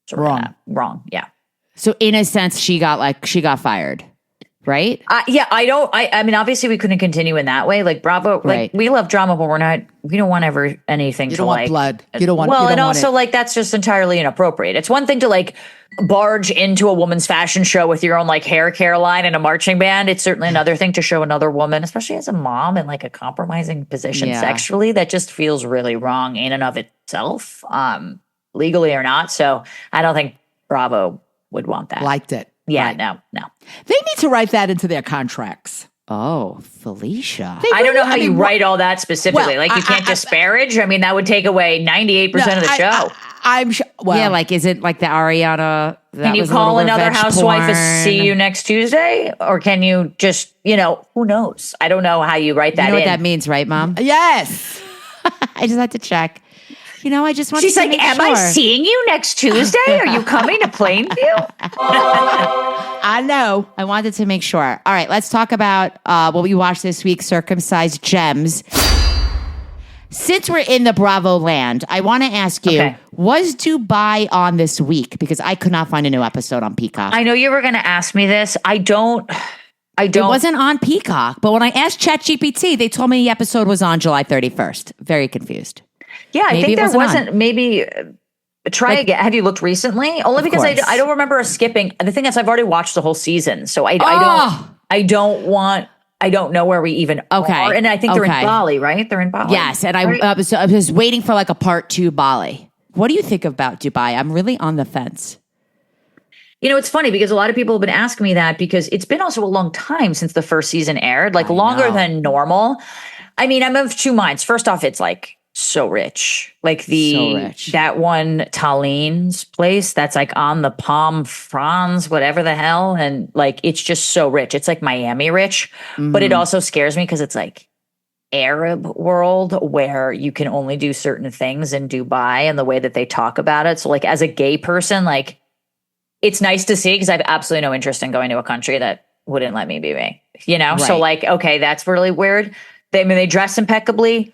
sort of wrong. Yeah. So in a sense, she got fired. Right? I mean, obviously we couldn't continue in that way. Like Bravo, we love drama, but we don't want anything you to don't want blood. You don't want, and also that's just entirely inappropriate. It's one thing to barge into a woman's fashion show with your own hair care line and a marching band. It's certainly another thing to show another woman, especially as a mom in a compromising position sexually, that just feels really wrong in and of itself, legally or not. So I don't think Bravo would want that. Liked it. Yeah, no. They need to write that into their contracts. Oh, Felicia. I don't know how you write all that specifically. Well, you can't disparage. I mean, that would take away 98% of the show. I'm sure. Well, is it like the Ariana? Can you call another housewife and see you next Tuesday? Or can you just, who knows? I don't know how you write that in. You know what that means, right, Mom? Yes. I just had to check. I just want She's to like, make am sure. I seeing you next Tuesday? Are you coming to Plainview? I know. I wanted to make sure. All right, let's talk about what we watched this week, Circumcised Gems. Since we're in the Bravo land, I want to ask you, was Dubai on this week? Because I could not find a new episode on Peacock. I know you were going to ask me this. I don't. It wasn't on Peacock, but when I asked ChatGPT, they told me the episode was on July 31st. Very confused. Yeah, I think there wasn't. on. Maybe try again. Have you looked recently? Only because I don't remember us skipping. The thing is, I've already watched the whole season, so I don't know where we even are. And I think they're in Bali, right? They're in Bali. Yes, and I was waiting for a part 2 Bali. What do you think about Dubai? I'm really on the fence. It's funny because a lot of people have been asking me that, because it's been also a long time since the first season aired, longer than normal. I mean, I'm of two minds. First off, it's so rich. That one Tallene's place that's on the Palm Franz, whatever the hell. And it's just so rich. It's Miami rich, but it also scares me because it's Arab world where you can only do certain things in Dubai and the way that they talk about it. So as a gay person, it's nice to see, because I have absolutely no interest in going to a country that wouldn't let me be me, Right. So okay, that's really weird. They dress impeccably.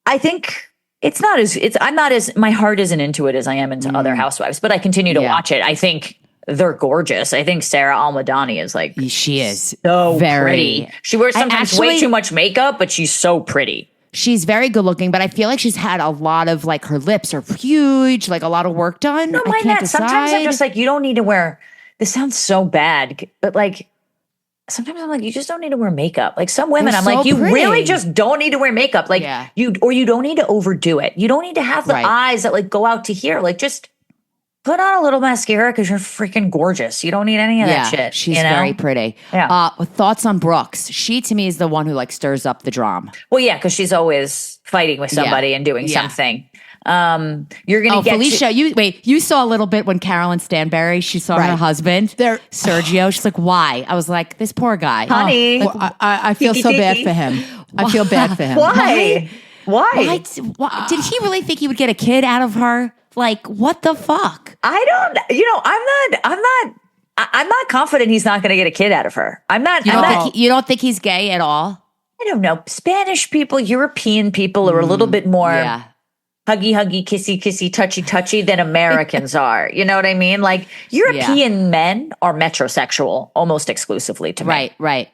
I think I'm not as, my heart isn't into it as I am into other housewives, but I continue to watch it. I think they're gorgeous. I think Sarah Almadani is like She is so very pretty. She wears sometimes way actually- too much makeup, but she's so pretty. She's very good looking, but I feel like she's had a lot of like her lips are huge, like a lot of work done. No, I mind can't that. Sometimes I'm decide. just like, you don't need to wear. This sounds so bad, but like. Sometimes I'm like, you just don't need to wear makeup. Like some women, They're I'm so like, you pretty. really just don't need to wear makeup. Like Yeah. you don't need to overdo it. You don't need to have the Right. eyes that like go out to here. Like just put on a little mascara because you're freaking gorgeous. You don't need any of that shit. She's you know? very pretty. Yeah. Thoughts on Brooks? She to me is the one who like stirs up the drama. Well, yeah, because she's always fighting with somebody and doing Yeah. something. You're gonna get Felicia, you saw a little bit when Carolyn Stanberry, she saw her Right. husband, Sergio. She's like, why? I was like, this poor guy. honey. Well, I feel so bad for him. I feel bad for him. Why? Why did he really think he would get a kid out of her? Like, what the fuck? I don't. I'm not confident he's not going to get a kid out of her. I'm not. You don't think he's gay at all? I don't know. Spanish people, European people are a little bit more Yeah. huggy, kissy, touchy than Americans are. You know what I mean? Like European men are metrosexual almost exclusively to me. Right.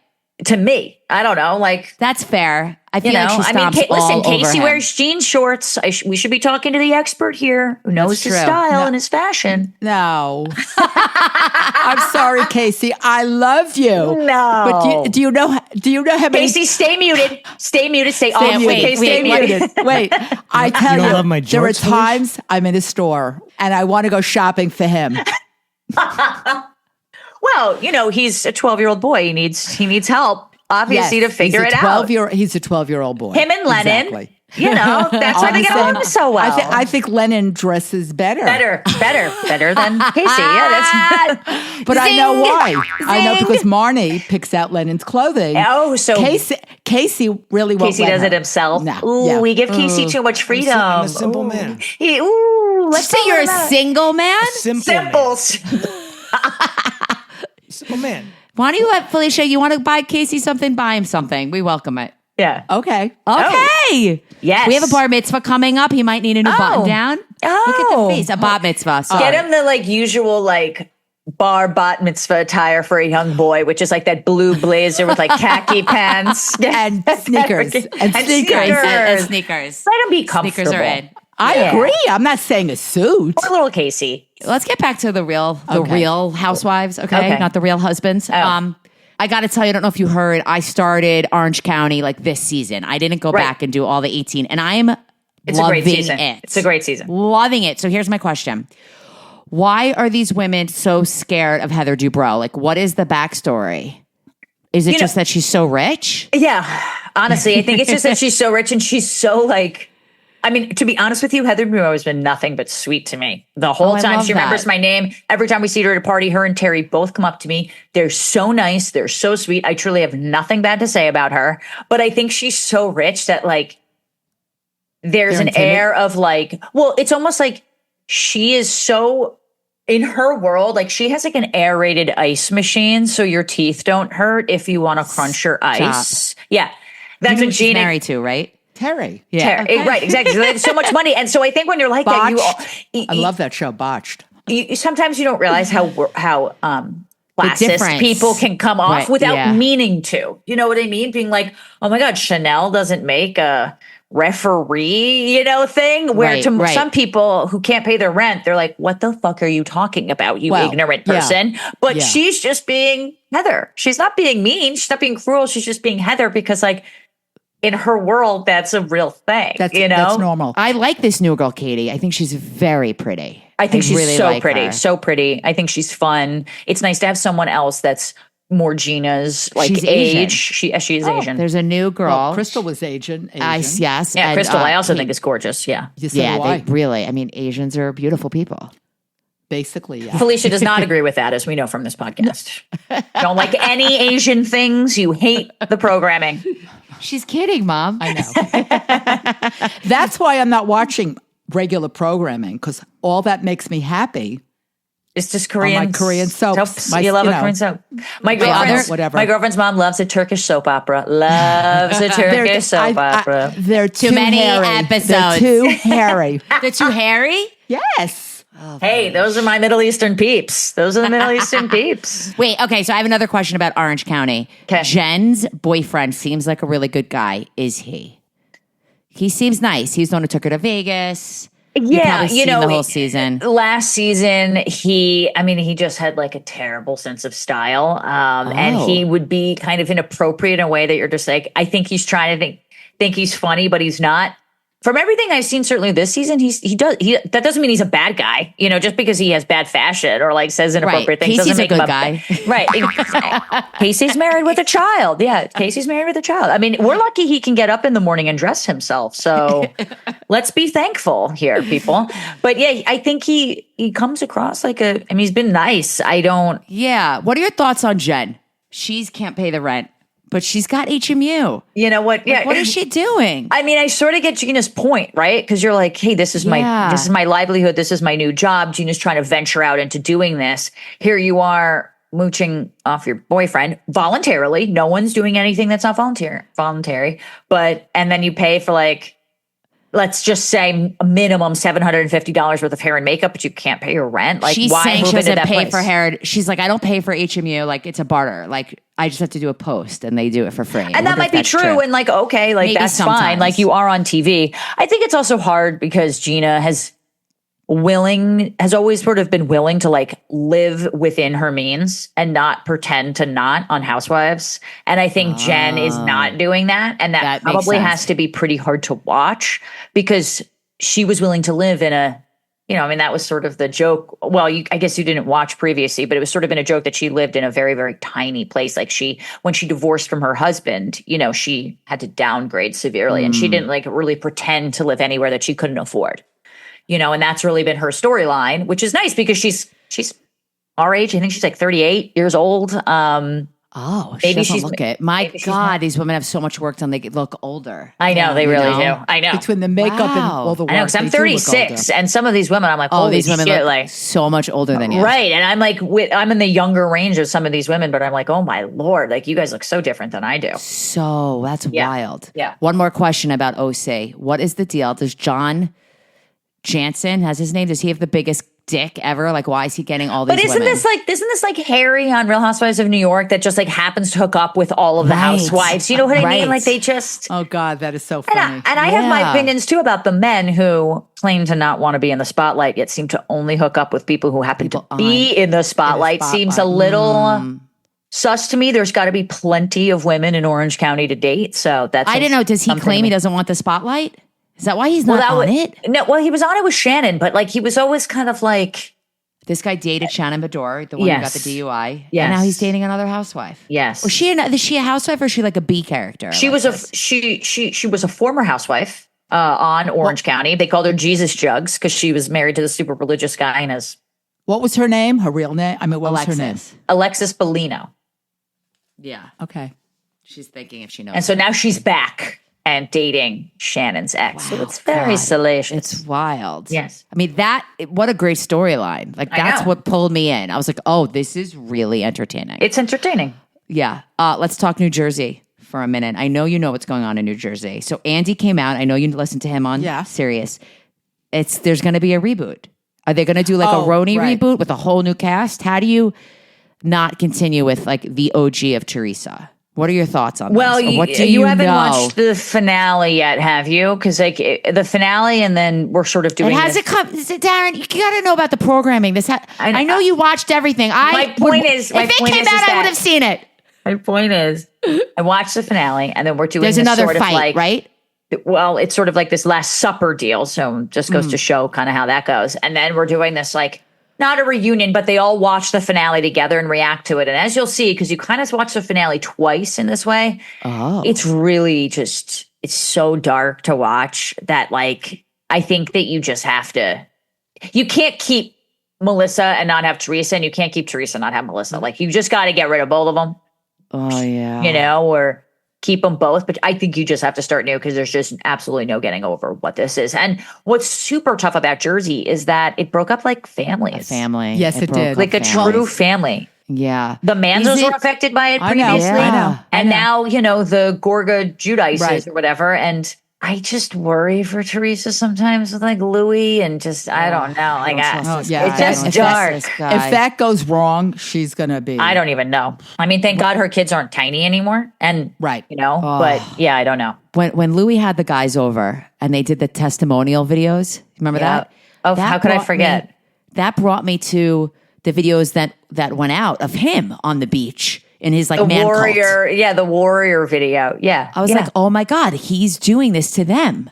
To me, I don't know. Like, That's fair. I feel you know, like she stomps all over Casey him. wears jean shorts. We should be talking to the expert here who knows his true. style and his fashion. No. I'm sorry, Casey. I love you. No. But do you know how many Casey, stay muted. Stay muted. Stay off. muted. Okay, stay muted. Wait, I tell You you, don't love my there are jorts, Felicia? times I'm in a store and I want to go shopping for him. Well, you know, he's a 12-year-old boy. He needs help, obviously, to figure it out. He's a 12-year-old boy. Him and Lennon. Exactly. You know, that's why they get along so well. I think Lennon dresses better. better than Casey. Yeah, that's But I know Zing! why. I know Zing! because Marni picks out Lennon's clothing. Oh, so Casey really won't Casey let does her. it himself. No. Ooh, Yeah. we give Casey too much freedom. I'm a simple Ooh. man. Let's Say you're a single man? Simple man. Simples. Simple man. Why don't you let Felicia, you want to buy Casey something, buy him something. We welcome it. Yeah. Okay. Okay. Yes. We have a bar mitzvah coming up. He might need a new button down. Look at the face. A bat mitzvah. Sorry. Get him the usual bar bat mitzvah attire for a young boy, which is like that blue blazer with khaki pants And sneakers. And sneakers. And sneakers. Let him be comfortable. Sneakers are in. I Yeah. agree. I'm not saying a suit. Poor little Casey. Let's get back to the real housewives, okay? Okay. Not the real husbands. Oh. I got to tell you, I don't know if you heard, I started Orange County this season. I didn't go Right. back and do all the 18, and I'm It's a loving great season. it. It's a great season. Loving it. So here's my question. Why are these women so scared of Heather Dubrow? What is the backstory? Is it just that she's so rich? Yeah. Honestly, I think it's just that she's so rich and she's so I mean, to be honest with you, Heather Dubrow has been nothing but sweet to me the whole I time. love She remembers that. my name. Every time we see her at a party, her and Terry both come up to me. They're so nice. They're so sweet. I truly have nothing bad to say about her. But I think she's so rich that there's an air of well, it's almost like she is so in her world, she has an aerated ice machine so your teeth don't hurt if you want to crunch your ice. Yeah. That's You know what who she's Gina married to, right? Terry. Yeah. Right, exactly. So they have so much money, and so I think when you're like that, I love that show, Botched. sometimes you don't realize how classist difference. people can come off Right, without yeah. meaning to. You know what I mean? Being like, oh my God, Chanel doesn't make a referee, thing where Right, to right. some people who can't pay their rent, they're like, what the fuck are you talking about, you Well, ignorant yeah. person? But Yeah. she's just being Heather. She's not being mean. She's not being cruel. She's just being Heather because in her world, that's a real thing. That's normal. I like this new girl, Katie. I think she's very pretty. I think she's really so like pretty, her. so pretty. I think she's fun. It's nice to have someone else that's more Gina's She's age. Asian. She is Asian. There's a new girl. Well, Crystal was Asian. Yes. Yeah, and, Crystal, I also Kate- think is gorgeous. Yeah. You say Yeah, why? they really. I mean, Asians are beautiful people. Basically, yeah. Felicia does not agree with that, as we know from this podcast. Don't like any Asian things. You hate the programming. She's kidding, Mom. I know. That's why I'm not watching regular programming because all that makes me happy. It's just Korean. Korean soaps. You love You a know. Korean soap. My Whatever. girlfriend's mom loves a Turkish soap opera. Loves a Turkish soap opera. They're too many hairy. episodes. They're too hairy. They're too hairy? Yes. Hey, those are my Middle Eastern peeps. Those are the Middle Eastern peeps. Wait, okay, so I have another question about Orange County. 'Kay. Jen's boyfriend seems like a really good guy. Is he? He seems nice. He's the one who took her to Vegas. You've Yeah, probably seen the whole season. Last season, he just had like a terrible sense of style. And he would be kind of inappropriate in a way that you're just like, I think he's trying to think he's funny, but he's not. From everything I've seen, certainly this season, that doesn't mean he's a bad guy. Just because he has bad fashion or like says inappropriate things Casey's doesn't make a him good guy. Right. Casey's married with a child. Yeah, Casey's married with a child. I mean, we're lucky he can get up in the morning and dress himself. So let's be thankful here, people. But yeah, I think he comes across like he's been nice. Yeah. What are your thoughts on Jen? She can't pay the rent, but she's got HMU. You know what? Yeah. What is she doing? I mean, I sort of get Gina's point, right? Because you're like, hey, this is my livelihood. This is my new job. Gina's trying to venture out into doing this. Here you are mooching off your boyfriend voluntarily. No one's doing anything that's not voluntary. And then you pay for like, let's just say a minimum $750 worth of hair and makeup, but you can't pay your rent. Like, she's why saying move she into doesn't that pay place? for hair. She's like, I don't pay for HMU. Like, it's a barter. Like, I just have to do a post and they do it for free. And that might be true. And like, okay, like Maybe that's sometimes. fine. Like you are on TV. I think it's also hard because Gina has always sort of been willing to like live within her means and not pretend to not on Housewives. And I think Jen is not doing that. And that makes probably sense. has to be pretty hard to watch because she was willing to live in that was sort of the joke. Well, I guess you didn't watch previously, but it was sort of been a joke that she lived in a very, very tiny place. Like when she divorced from her husband, she had to downgrade severely and she didn't like really pretend to live anywhere that she couldn't afford. And that's really been her storyline, which is nice because she's our age. I think she's like 38 years old. She doesn't look it. My God, these women have so much work done. They look older. I know, they really do. I know. Between the makeup and Wow. all the work. I know, because I'm they do look 36, older. and some of these women, I'm like, Oh, holy these women shit, look like, so much older than you. right. And I'm like, I'm in the younger range of some of these women, but I'm like, oh my Lord, like you guys look so different than I do. So that's wild. Yeah. One more question about OC. What is the deal? Does John Jansen, has his name, does he have the biggest dick ever? Like, why is he getting all these But isn't this like Harry on Real Housewives of New York that just like happens to hook up with all of the Right. housewives? You know what I Right. mean? Like they just. Oh God, that is so And funny. I have my Yeah. opinions too about the men who claim to not want to be in the spotlight, yet seem to only hook up with people who happen to be in the spotlight. Seems a little sus to me. There's got to be plenty of women in Orange County to date. So that's. I didn't know. Does he something claim to he me. doesn't want the spotlight? Is that why he's not on it? No, well, he was on it with Shannon, but like he was always kind of like, This guy dated Shannon Bedore, the one who got the DUI. Yes. And now he's dating another housewife. yes. Is she a housewife or is she like a B character? She was she was a former housewife on Orange County. They called her Jesus Jugs because she was married to the super religious guy and as What was her name? Her real name? I mean, what was her name? Alexis Bellino. Yeah. Okay. She's thinking if she knows. And so now she's back and dating Shannon's ex. So it's very salacious. It's wild. Yes. I mean, what a great storyline. Like, that's know. what pulled me in. I was like, oh, this is really entertaining. It's entertaining. Yeah. Let's talk New Jersey for a minute. I know you know what's going on in New Jersey. So Andy came out. I know you listened to him on Sirius. There's going to be a reboot. Are they going to do like a Roni reboot with a whole new cast? How do you not continue with like the OG of Teresa? What are your thoughts on Well, this? Or what do you haven't know? watched the finale yet, have you? Because like the finale, and then we're sort of doing. It hasn't come, Daryn. You got to know about the programming. I know you watched everything. My point is, if it came out, I would have seen it. My point is, I watched the finale, and then we're doing. There's this another sort fight, of like, right? Well, it's sort of like this Last Supper deal. So just goes to show kind of how that goes, and then we're doing this like. Not a reunion, but they all watch the finale together and react to it. And as you'll see, because you kind of watch the finale twice in this way, it's really just, it's so dark to watch that, like, I think that you just have to, you can't keep Melissa and not have Teresa, and you can't keep Teresa and not have Melissa. Like, you just got to get rid of both of them. Oh, yeah. Or keep them both. But I think you just have to start new because there's just absolutely no getting over what this is. And what's super tough about Jersey is that it broke up like families. A family. Yes, it broke did. up Like a families. true family. Yeah. The Manzos were affected by it I know, previously. I know. And now, the Gorga Judices or whatever. And I just worry for Teresa sometimes with like Louis and just I don't know. Like it's just dark. If that goes wrong, she's gonna be. I don't even know. I mean, thank God her kids aren't tiny anymore. And Right. but yeah, I don't know. When Louis had the guys over and they did the testimonial videos, remember that? Oh, That how could I brought forget? That brought me to the videos that went out of him on the beach in his like The man warrior, cult. the warrior video. Yeah. I was like, oh my God, he's doing this to them.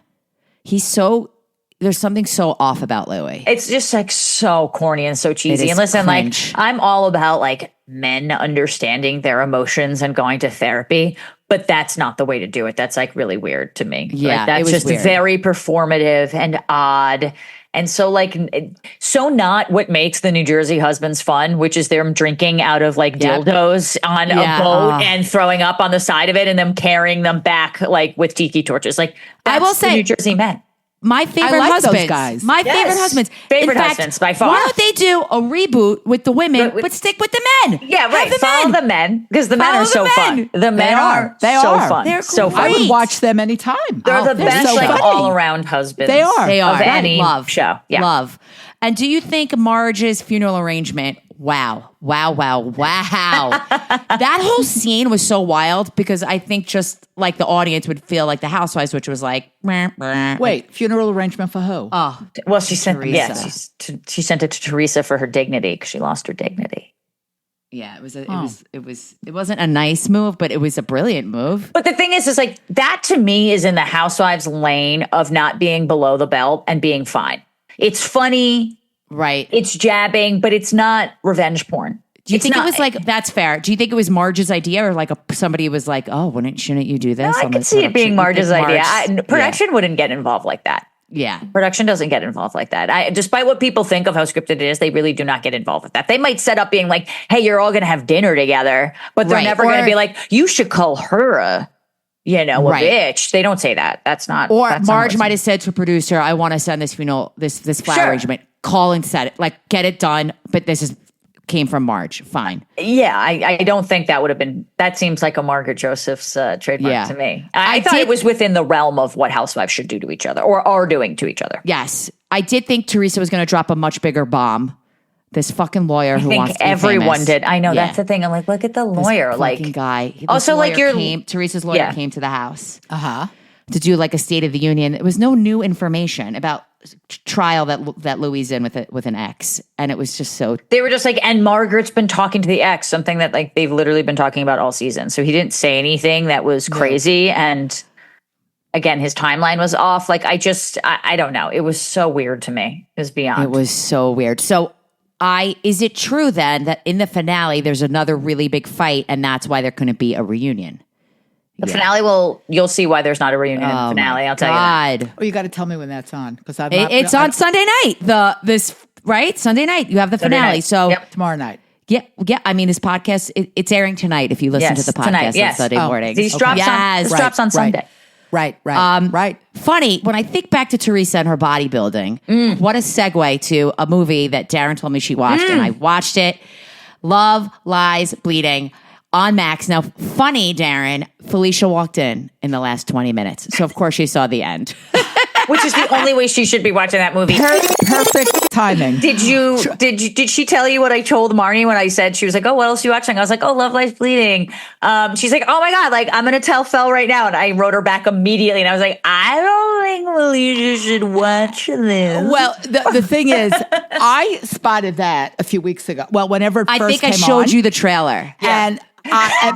There's something so off about Louis. It's just like so corny and so cheesy. is And listen, cringe. like I'm all about like men understanding their emotions and going to therapy, but that's not the way to do it. That's like really weird to me. Yeah, Like, that's it was just weird. very performative and odd. And so like, so not what makes the New Jersey husbands fun, which is them drinking out of like dildos on Yeah, a boat and throwing up on the side of it and them carrying them back like with tiki torches. Like that's I will the say- New Jersey men. My favorite like those husbands. guys. My Yes. favorite husbands. Favorite In fact, husbands by far. Why don't they do a reboot with the women, but stick with the men? Yeah, Have right. the Follow men. the men because the men Follow are the so men. fun. The men are They so are. fun. They're so great. I fun. would watch them anytime. They're the best, so like funny. all around husbands. They are. They are. Of any Love. show. Yeah. Love. And do you think Marge's funeral arrangement, wow. That whole scene was so wild because I think just like the audience would feel like the housewives, which was like, meh, meh. Wait, funeral arrangement for who? Well, she sent Teresa. she sent it to Teresa for her dignity because she lost her dignity. Yeah, it wasn't a nice move, but it was a brilliant move. But the thing is like that to me is in the housewives lane of not being below the belt and being fine. It's funny, Right. it's jabbing, but it's not revenge porn. Do you think it was like, that's fair. Do you think it was Marge's idea or like somebody was like, oh, shouldn't you do this? I on could the see it being production? Marge's You think idea. Production wouldn't get involved like that. Yeah. Production doesn't get involved like that. Despite what people think of how scripted it is, they really do not get involved with that. They might set up being like, hey, you're all going to have dinner together, but they're Right. never going Or- to be like, you should call her a Right. bitch. They don't say that. That's not. Or that's not Marge what's- might have said to a producer, I want to send this funeral, this flower Sure. arrangement. Call and set it. Like, get it done. But came from Marge. Fine. Yeah, I don't think that would have been. That seems like a Margaret Joseph's trademark Yeah. to me. I thought it was within the realm of what housewives should do to each other or are doing to each other. Yes. I did think Teresa was going to drop a much bigger bomb. This fucking lawyer who I wants think to be everyone famous. did. I know Yeah. that's the thing. I'm like, look at the lawyer. This Like fucking guy. This Also, like, lawyer Teresa's lawyer Yeah. came to the house Uh-huh. to do like a State of the Union. It was no new information about trial that Louis is in with an ex, and it was just so. they were just like, and Margaret's been talking to the ex, something that like they've literally been talking about all season. So he didn't say anything that was crazy. And again, his timeline was off. Like I don't know. It was so weird to me. It was beyond. It was so weird. So is it true then that in the finale there's another really big fight, and that's why there couldn't be a reunion? The finale you'll see why there's not a reunion in the finale. I'll tell you that. God. Oh, you got to tell me when that's on because I'm. It's on Sunday night. Right? Sunday night. You have the Sunday finale. night. So Yep. tomorrow night. yeah. I mean, this podcast it's airing tonight. If you listen Yes, to the podcast tonight, on yes. Sunday morning, These drops on Sunday. Right. Right. Funny when I think back to Teresa and her bodybuilding. What a segue to a movie that Daryn told me she watched, and I watched it. Love, Lies, Bleeding on Max. Now, funny, Daryn, Felicia walked in the last 20 minutes, so of course she saw the end. Which is the only way she should be watching that movie. Perfect timing. Did she tell you what I told Marni when I said, she was like, oh, what else are you watching? I was like, oh, Love, Lies, Bleeding. She's like, oh my God, like I'm going to tell Fel right now. And I wrote her back immediately. And I was like, I don't think Felicia should watch this. Well, the thing is, I spotted that a few weeks ago. Well, whenever it I first think I came showed on, you the trailer.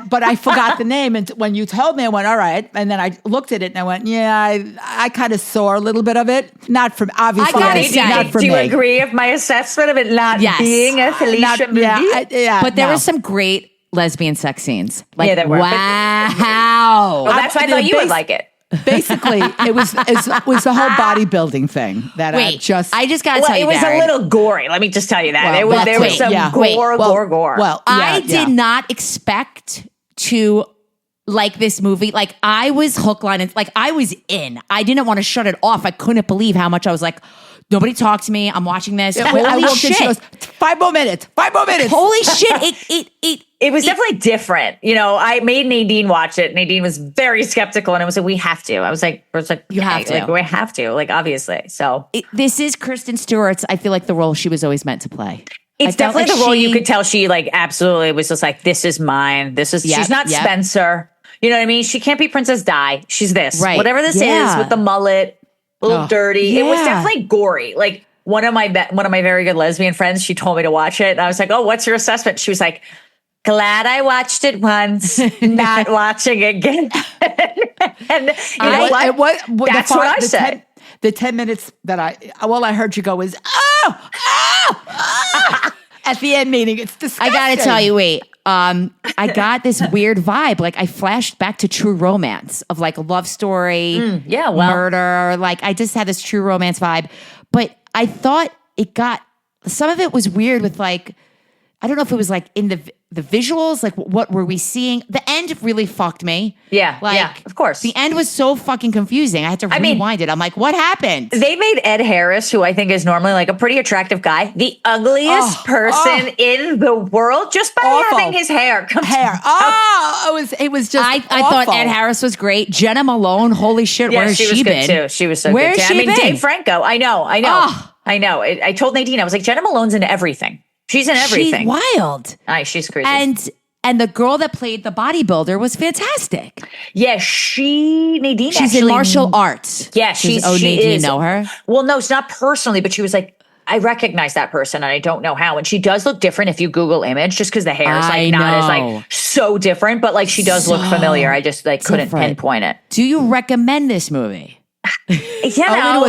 but I forgot the name. And when you told me, I went, all right. And then I looked at it and I went, yeah, I kind of saw a little bit of it. Not from, obviously, I gotta say, not for do you me. agree with my assessment of it not Yes. being a Felicia movie? But there no. was some great lesbian sex scenes. Like, Yeah, there were. Wow. Well, that's why I thought you would like it. Basically, it was the whole bodybuilding thing that Wait, I just got to Well, tell you, it was Daryn. a little gory. Let me just tell you that. Well, there was wait, some yeah. gore. Well, I did not expect to like this movie. Like, I was hook, line, and like I was in. I didn't want to shut it off. I couldn't believe how much I was like, nobody talk to me. I'm watching this. I Holy walked in, shit. she goes, 5 more minutes. 5 more minutes. Holy shit. It was definitely different. You know, I made Nadine watch it. Nadine was very skeptical, and it was like, we have to. I was like, You have to. Like, we have to, like, obviously. So This is Kristen Stewart's, I feel like, the role she was always meant to play. it's definitely the role you could tell she like absolutely was just like, this is mine. She's not Spencer. You know what I mean? She can't be Princess Di. She's this. Right. Whatever this is with the mullet, a little dirty. It was definitely gory. Like one of my very good lesbian friends, she told me to watch it. And I was like, oh, what's your assessment? She was like, glad I watched it once, not watching again. And you know what? That's what I said. The 10 minutes that I heard you go is, at the end, meaning it's disgusting. I gotta tell you, wait. I got this weird vibe. Like I flashed back to True Romance of like a love story, murder. Like I just had this True Romance vibe. But I thought some of it was weird with like, I don't know if it was like in the visuals, like what were we seeing? The end really fucked me. Yeah, like of course. The end was so fucking confusing. I had to rewind it. I'm like, what happened? They made Ed Harris, who I think is normally like a pretty attractive guy, the ugliest person in the world just by having his hair. It was just. I thought Ed Harris was great. Jenna Malone, holy shit, where has she been? Good too. She was so Where good. Has too. she been? Dave Franco. I know. I told Nadine, I was like, Jenna Malone's in everything. She's in everything. She's wild. She's crazy. And the girl that played the bodybuilder was fantastic. Yeah, Nadine. She's in martial arts. Yeah, she Nadine is. Know her? Well, no, it's not personally, but she was like, I recognize that person, and I don't know how. And she does look different if you Google image, just because the hair is like not as like so different, but like she does look familiar. I just like couldn't pinpoint it. Do you recommend this movie? I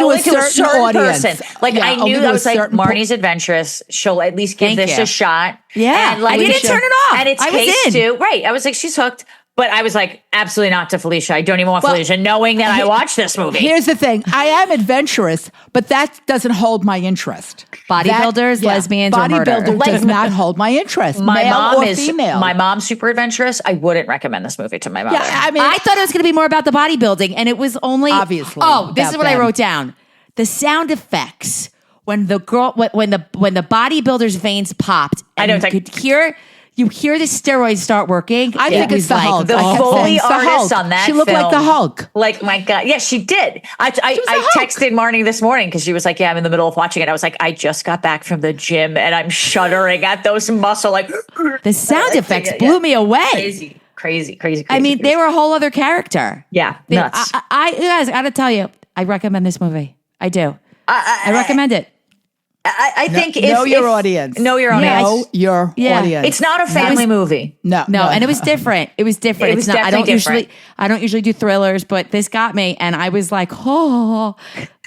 only to a certain audience. person. Like I knew I was like, Marni's adventurous. She'll at least give this a shot. Yeah, and like, I didn't turn it off. And it's Case too. Right. I was like, she's hooked. But I was like, absolutely not to Felicia. I don't even want Felicia knowing that I watched this movie. Here's the thing. I am adventurous, but that doesn't hold my interest. Bodybuilders, lesbians, or murder. Bodybuilder does not hold my interest. My male mom or is female. My mom's super adventurous. I wouldn't recommend this movie to my mother. Yeah, I mean, I thought it was going to be more about the bodybuilding, and it was only obviously. Oh, this is what I wrote down: the sound effects when the girl when the bodybuilder's veins popped. And you hear the steroids start working. I think it's the Hulk. The Foley artist on that She looked like the Hulk. Like, my God. Yeah, she did. I texted Marni this morning because she was like, yeah, I'm in the middle of watching it. I was like, I just got back from the gym and I'm shuddering at those muscle. Like, the sound effects blew me away. Crazy. I mean, they were a whole other character. Yeah, nuts. You guys, I got to tell you, I recommend this movie. I do. I recommend it. I think know your audience. Know your audience. Know your audience. It's not a family movie. No, and it was different. It was different. It was I don't different. I don't usually do thrillers, but this got me, and I was like, oh,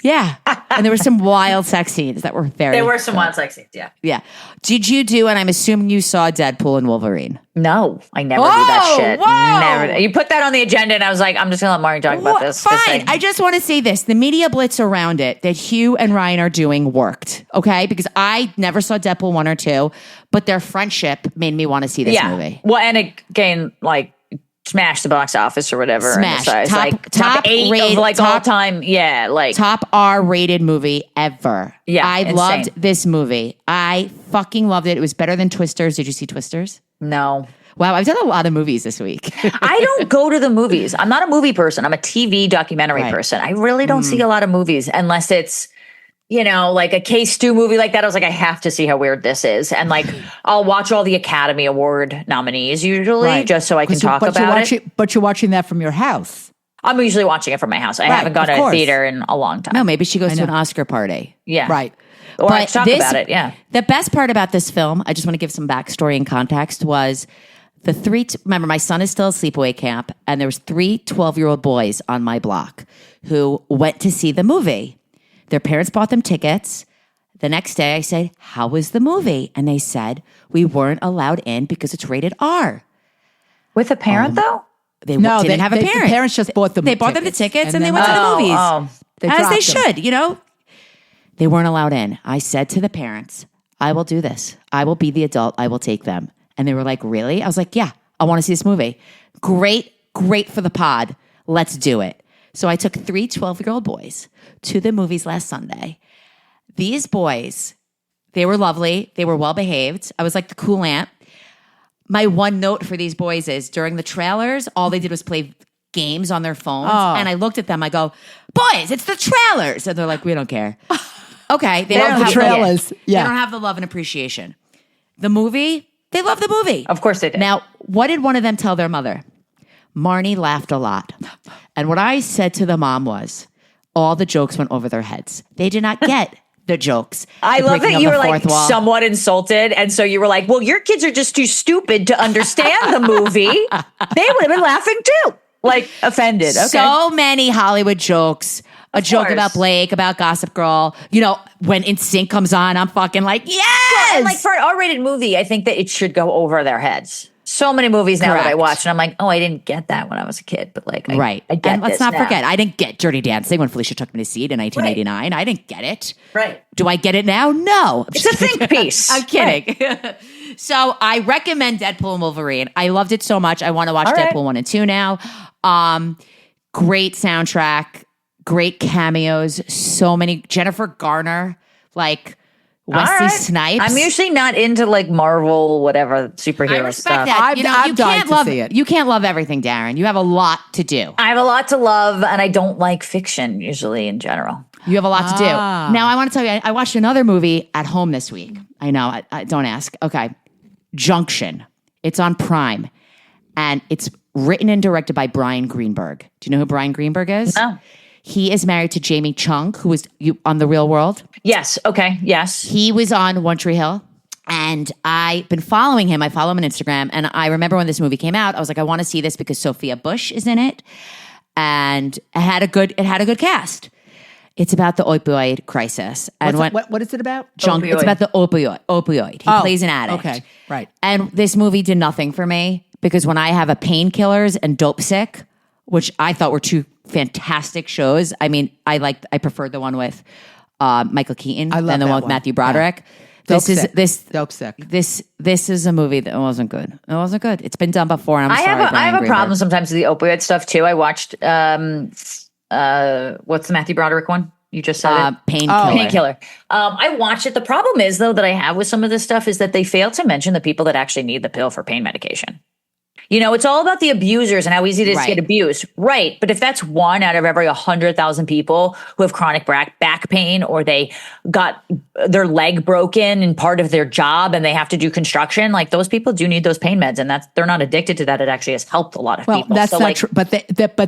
yeah. And there were some wild sex scenes that were very. There were some wild sex scenes. Yeah. Yeah. Did you do? And I'm assuming you saw Deadpool and Wolverine. No, I never do that shit. Whoa. Never. You put that on the agenda, and I was like, I'm just gonna let Marni talk about this. Fine. I just want to say this: the media blitz around it that Hugh and Ryan are doing worked. Okay, because I never saw Deadpool 1 or 2, but their friendship made me want to see this movie. Well, and again, like, smash the box office or whatever. Smash. And so top 8 rated, of like all time. Yeah, like top R-rated movie ever. Yeah, I loved this movie. I fucking loved it. It was better than Twisters. Did you see Twisters? No. Wow, I've done a lot of movies this week. I don't go to the movies. I'm not a movie person. I'm a TV documentary person. I really don't see a lot of movies unless it's, you know, like a Case Stew movie like that. I was like, I have to see how weird this is. And like, I'll watch all the Academy Award nominees usually just so I can talk about it. But you're watching that from your house. I'm usually watching it from my house. I haven't gone to a theater in a long time. No, maybe she goes to an Oscar party. Yeah. Right. Or I talk about it. Yeah. The best part about this film, I just want to give some backstory and context, was remember, my son is still at sleepaway camp, and there was 3 12-year-old boys on my block who went to see the movie. Their parents bought them tickets. The next day I said, how was the movie? And they said, we weren't allowed in because it's rated R. With a parent, though? They didn't have a parent. The parents just bought them. They bought them the tickets and they went to the movies. As they should, you know? They weren't allowed in. I said to the parents, I will do this. I will be the adult. I will take them. And they were like, really? I was like, yeah, I want to see this movie. Great for the pod. Let's do it. So I took 3 12-year-old boys to the movies last Sunday. These boys, they were lovely. They were well behaved. I was like the cool aunt. my one note for these boys is during the trailers, all they did was play games on their phones. Oh. And I looked at them, I go, boys, it's the trailers. And they're like, we don't care. Okay. They Love don't the have trailers. Yeah. They don't have the love and appreciation. The movie, they love the movie. Of course they did. Now, what did one of them tell their mother? Marni laughed a lot. And what I said to the mom was, all the jokes went over their heads. They did not get the jokes. I The love breaking that of you the were like fourth wall. somewhat insulted. And so you were like, well, your kids are just too stupid to understand the movie. They would have been laughing too. Like offended. Okay. So many Hollywood jokes. A joke course. about Blake, about Gossip Girl. You know, when NSYNC comes on, I'm fucking like, yes! And like for an R-rated movie, I think that it should go over their heads. So many movies now that I Correct. watch, and I'm like, oh, I didn't get that when I was a kid, but like, Right. I get and let's this not now. forget, I didn't get Dirty Dancing when Felicia took me to see it in 1989. I didn't get it. Right. Do I get it now? No. It's a think piece. I'm kidding. So I recommend Deadpool and Wolverine. I loved it so much. I want to watch All right. Deadpool 1 and 2 now. Great soundtrack, great cameos, so many. Jennifer Garner, like Wesley All right. Snipes. I'm usually not into like Marvel, whatever superhero I respect stuff. that. I've died can't to love see it. You can't love everything, Daryn. You have a lot to do. I have a lot to love, and I don't like fiction usually in general. You have a lot to do. Ah. Now, I want to tell you, I watched another movie at home this week. I know, I don't ask. Okay. Junction. It's on Prime. And it's written and directed by Brian Greenberg. Do you know who Brian Greenberg is? No. He is married to Jamie Chung, who was on The Real World. Yes. Okay. Yes. He was on One Tree Hill. And I've been following him. I follow him on Instagram. And I remember when this movie came out, I was like, I want to see this because Sophia Bush is in it. And it had a good cast. It's about the opioid crisis. And What is it about? Junk. It's Opioid. about the opioid. He plays an addict. Okay, right. And this movie did nothing for me because when I have a Painkillers and Dope Sick, which I thought were two fantastic shows. I mean, I preferred the one with Michael Keaton love than the that one with one. Matthew Broderick. Dope Sick. This is a movie that wasn't good. It wasn't good. It's been done before, and I'm I sorry. have a Brian problem Greenberg. sometimes with the opioid stuff too. I watched what's the Matthew Broderick one? You just said it. Painkiller. Painkiller. I watched it. The problem is, though, that I have with some of this stuff is that they fail to mention the people that actually need the pill for pain medication. You know, it's all about the abusers and how easy it is to get abused. Right. But if that's one out of every 100,000 people who have chronic back pain, or they got their leg broken in part of their job and they have to do construction, like those people do need those pain meds, and they're not addicted to that. It actually has helped a lot of Well, people. that's So, not like, true. But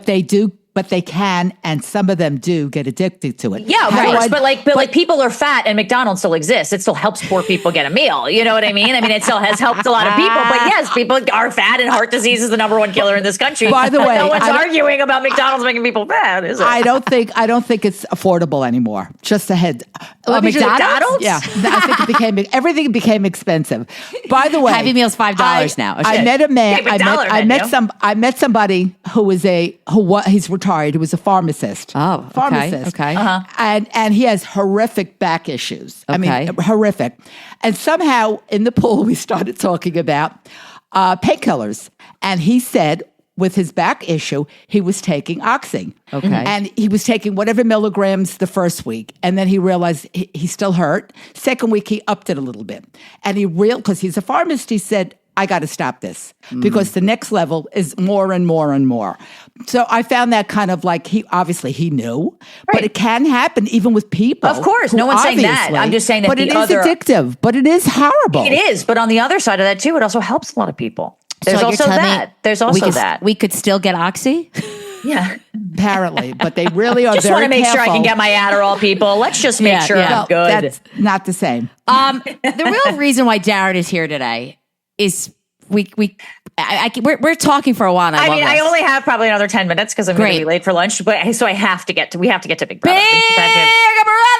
they do. But they can, and some of them do get addicted to it. Yeah, of How do course. I- But like people are fat and McDonald's still exists. It still helps poor people get a meal. You know what I mean? I mean, it still has helped a lot of people. But yes, people are fat, and heart disease is the number one killer in this country. By the But way, no one's I don't- arguing about McDonald's making people fat, is it? I don't think it's affordable anymore. Just ahead. McDonald's? Yeah, I think everything became expensive. By the way, Happy Meal's $5 now. I Okay. met a man. Give a dollar I met somebody who was he's retired. Who was a pharmacist. Oh, okay, pharmacist. okay. And he has horrific back issues. I Okay. mean, horrific. And somehow in the pool we started talking about painkillers, and he said, with his back issue, he was taking Oxy. Okay. And he was taking whatever milligrams the first week. And then he realized he still hurt. Second week, he upped it a little bit. And because he's a pharmacist, he said, I got to stop this because the next level is more and more and more. So I found that kind of like he knew, but it can happen even with people. Of course, who no one's saying that. obviously- I'm just saying that but the it is other- addictive, but it is horrible. It is. But on the other side of that, too, it also helps a lot of people. There's So you're also telling me that. There's also that. We could still get Oxy? Yeah. Apparently, but they really are Just very want to make sure I can careful. get my Adderall, people. Let's just make Yeah, sure yeah. I'm good. That's not the same. The real reason why Daryn is here today is we're talking for a while. And I I love mean, this. I only have probably another 10 minutes because I'm going to Great. be late for lunch. But so we have to get to Big Brother. Big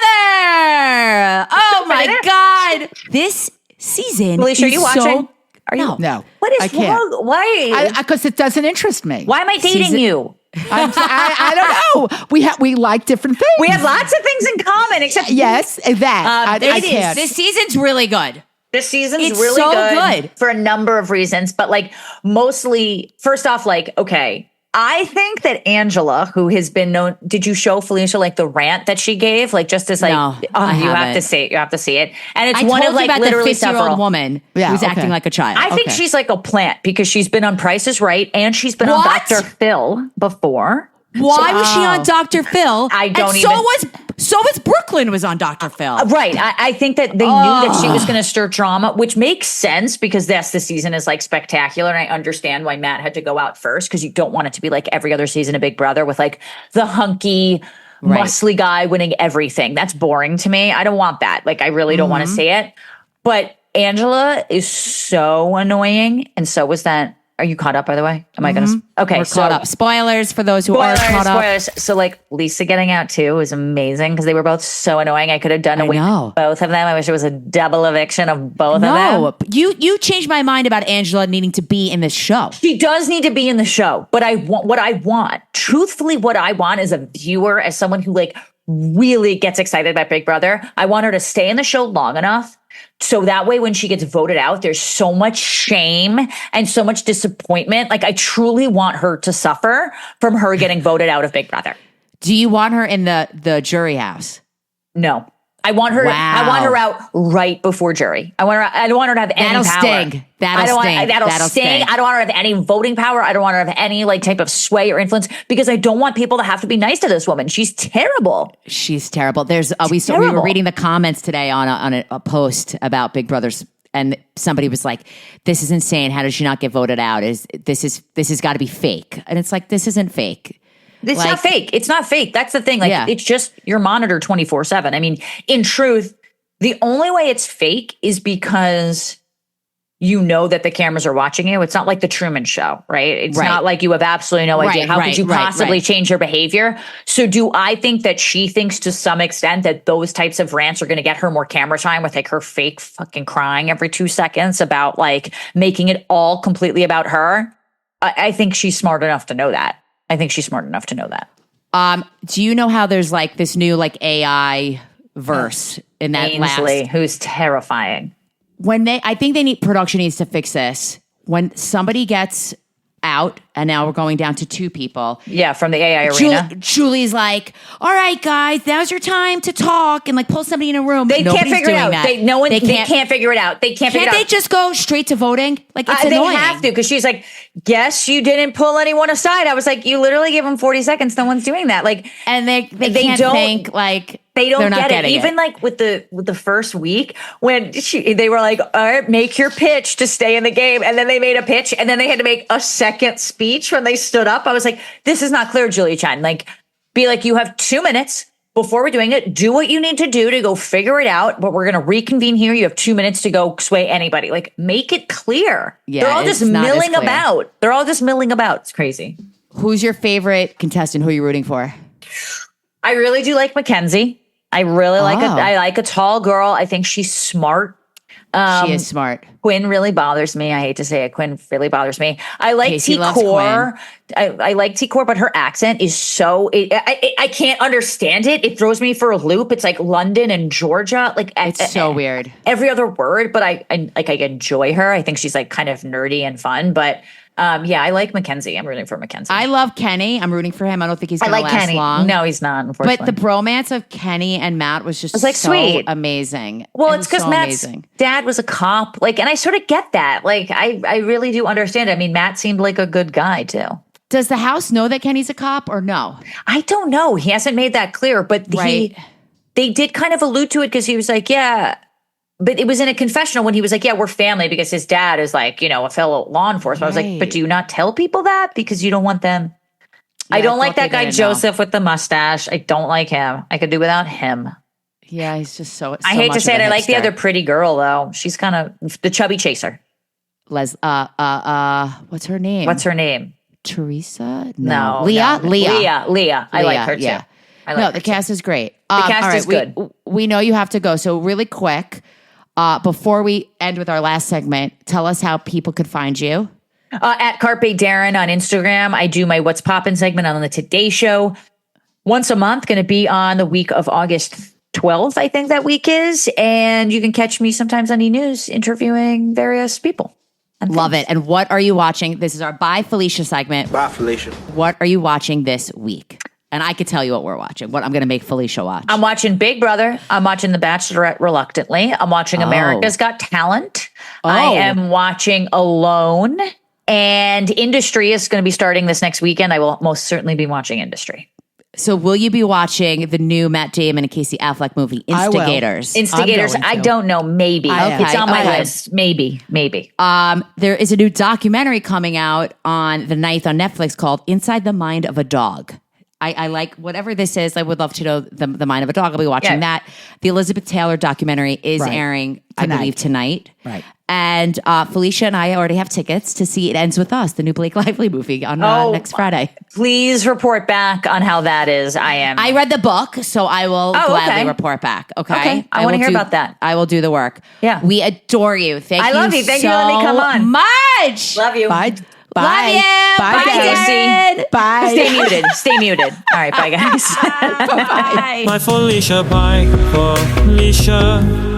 Brother! Oh my God! This season, Felicia, are is you so- watching? Are you? No, What I is can't. wrong? Why? Because it doesn't interest me. Why am I dating Season- you? I don't know. We like different things. We have lots of things in common, except Yes, that I it is. can't. This season's really good. this season's It's really so good good. for a number of reasons. But like mostly, first off, like okay, I think that Angela, who has been known, did you show Felicia like the rant that she gave? Like just as like, No, you I have haven't. to see it. You have to see it. And it's I one told of you like about literally the 50-year-old several. woman Yeah, who's acting okay. like a child. I think she's like a plant because she's been on Price is Right and she's been on What? Dr. Phil before. Why was she on Dr. Phil? I don't and even- so was Brooklyn was on Dr. Phil. Right. I think that they knew that she was going to stir drama, which makes sense because the season is like spectacular. And I understand why Matt had to go out first because you don't want it to be like every other season of Big Brother with like the hunky, muscly guy winning everything. That's boring to me. I don't want that. Like, I really don't want to see it. But Angela is so annoying. And so was that. Are you caught up, by the way? Am I going to? Okay. We're caught up. Spoilers for those who are caught up. Spoilers. So like Lisa getting out too was amazing because they were both so annoying. I could have done away know. with both of them. I wish it was a double eviction of both of No, them. you changed my mind about Angela needing to be in this show. She does need to be in the show, but truthfully, what I want as a viewer, as someone who like really gets excited about Big Brother, I want her to stay in the show long enough so that way when she gets voted out, there's so much shame and so much disappointment. Like I truly want her to suffer from her getting voted out of Big Brother. Do you want her in the jury house? No. I want her. Wow. I want her out right before jury. I don't want her to have any That'll power. sting. That'll sting. That'll sting. I don't want her to have any voting power. I don't want her to have any like type of sway or influence because I don't want people to have to be nice to this woman. She's terrible. She's terrible. There's we were reading the comments today on a post about Big Brother's, and somebody was like, "This is insane. How did she not get voted out? This has got to be fake?" And it's like, this isn't fake. It's not fake. It's not fake. That's the thing. Like it's just you're monitored 24/7. I mean, in truth, the only way it's fake is because you know that the cameras are watching you. It's not like the Truman Show, right? It's not like you have absolutely no idea. How could you possibly change your behavior? So do I think that she thinks to some extent that those types of rants are going to get her more camera time with like her fake fucking crying every 2 seconds about like making it all completely about her? I think she's smart enough to know that. Do you know how there's like this new like AI verse in that Ainsley, who's terrifying. I think production needs to fix this. When somebody gets out, and now we're going down to 2 people. Yeah, from the AI arena. Julie's like, all right, guys, now's your time to talk, and like pull somebody in a room. They can't figure it out. They can't figure it out. Can't they just go straight to voting? Like it's annoying. They have to because she's like, guess you didn't pull anyone aside. I was like, you literally give them 40 seconds. No one's doing that. Like, and they can't think like. They don't get it. Even like with the first week when they were like, all right, make your pitch to stay in the game. And then they made a pitch and then they had to make a second speech when they stood up. I was like, this is not clear, Julie Chen. Like, be like, you have 2 minutes before we're doing it. Do what you need to do to go figure it out. But we're going to reconvene here. You have 2 minutes to go sway anybody. Like, make it clear. Yeah, they're all just milling about. It's crazy. Who's your favorite contestant? Who are you rooting for? I really do like Mackenzie. I really I like a tall girl. I think she's smart. She is smart. Quinn really bothers me. I hate to say it. Quinn really bothers me. I like Casey loves T-Core. I like T-Core, but her accent is so... I can't understand it. It throws me for a loop. It's like London and Georgia. Like it's so weird. Every other word, but I enjoy her. I think she's like kind of nerdy and fun, but... I like Mackenzie. I'm rooting for Mackenzie. I love Kenny. I'm rooting for him. I don't think he's going to last Kenny. long. No, he's not, unfortunately. But the bromance of Kenny and Matt was just like so sweet. Amazing. Well, it's because Matt's dad was a cop. Like, and I sort of get that. Like, I really do understand. I mean, Matt seemed like a good guy, too. Does the house know that Kenny's a cop or no? I don't know. He hasn't made that clear, but they did kind of allude to it because he was like, yeah. But it was in a confessional when he was like, yeah, we're family because his dad is like, a fellow law enforcement. I was like, but do you not tell people that? Because you don't want them. Yeah, I don't like that guy, Joseph, with the mustache. I don't like him. I could do without him. Yeah, he's just so I hate to say it. I like the other pretty girl, though. She's kind of the chubby chaser. What's her name? Teresa? No. Leah? Leah. I like her, too. Yeah. The cast is great. The cast is good. We know you have to go. So really quick, before we end with our last segment, tell us how people could find you. At Carpe Daryn on Instagram. I do my What's Poppin' segment on the Today Show once a month. Going to be on the week of August 12th, I think that week is. And you can catch me sometimes on E! News interviewing various people. Love it. And what are you watching? This is our Bye Felicia segment. Bye, Felicia. What are you watching this week? And I could tell you what we're watching. What I'm going to make Felicia watch. I'm watching Big Brother. I'm watching The Bachelorette reluctantly. I'm watching America's Got Talent. I am watching Alone. And Industry is going to be starting this next weekend. I will most certainly be watching Industry. So will you be watching the new Matt Damon and Casey Affleck movie, Instigators? Instigators, I don't know. Maybe. It's on my list. Maybe. There is a new documentary coming out on the 9th on Netflix called Inside the Mind of a Dog. I like whatever this is. I would love to know the mind of a dog. I'll be watching that. The Elizabeth Taylor documentary is airing, I believe, tonight. Right. And Felicia and I already have tickets to see It Ends With Us, the new Blake Lively movie on next Friday. Please report back on how that is. I read the book, so I will gladly report back. Okay. I want to hear about that. I will do the work. Yeah. We adore you. Thank you. I love you. Thank you for letting me come on. Much. Love you. Bye. Love you. Bye, Daryn. Bye. Stay muted. All right. Bye, guys. Bye. Bye Felicia, bye Felicia.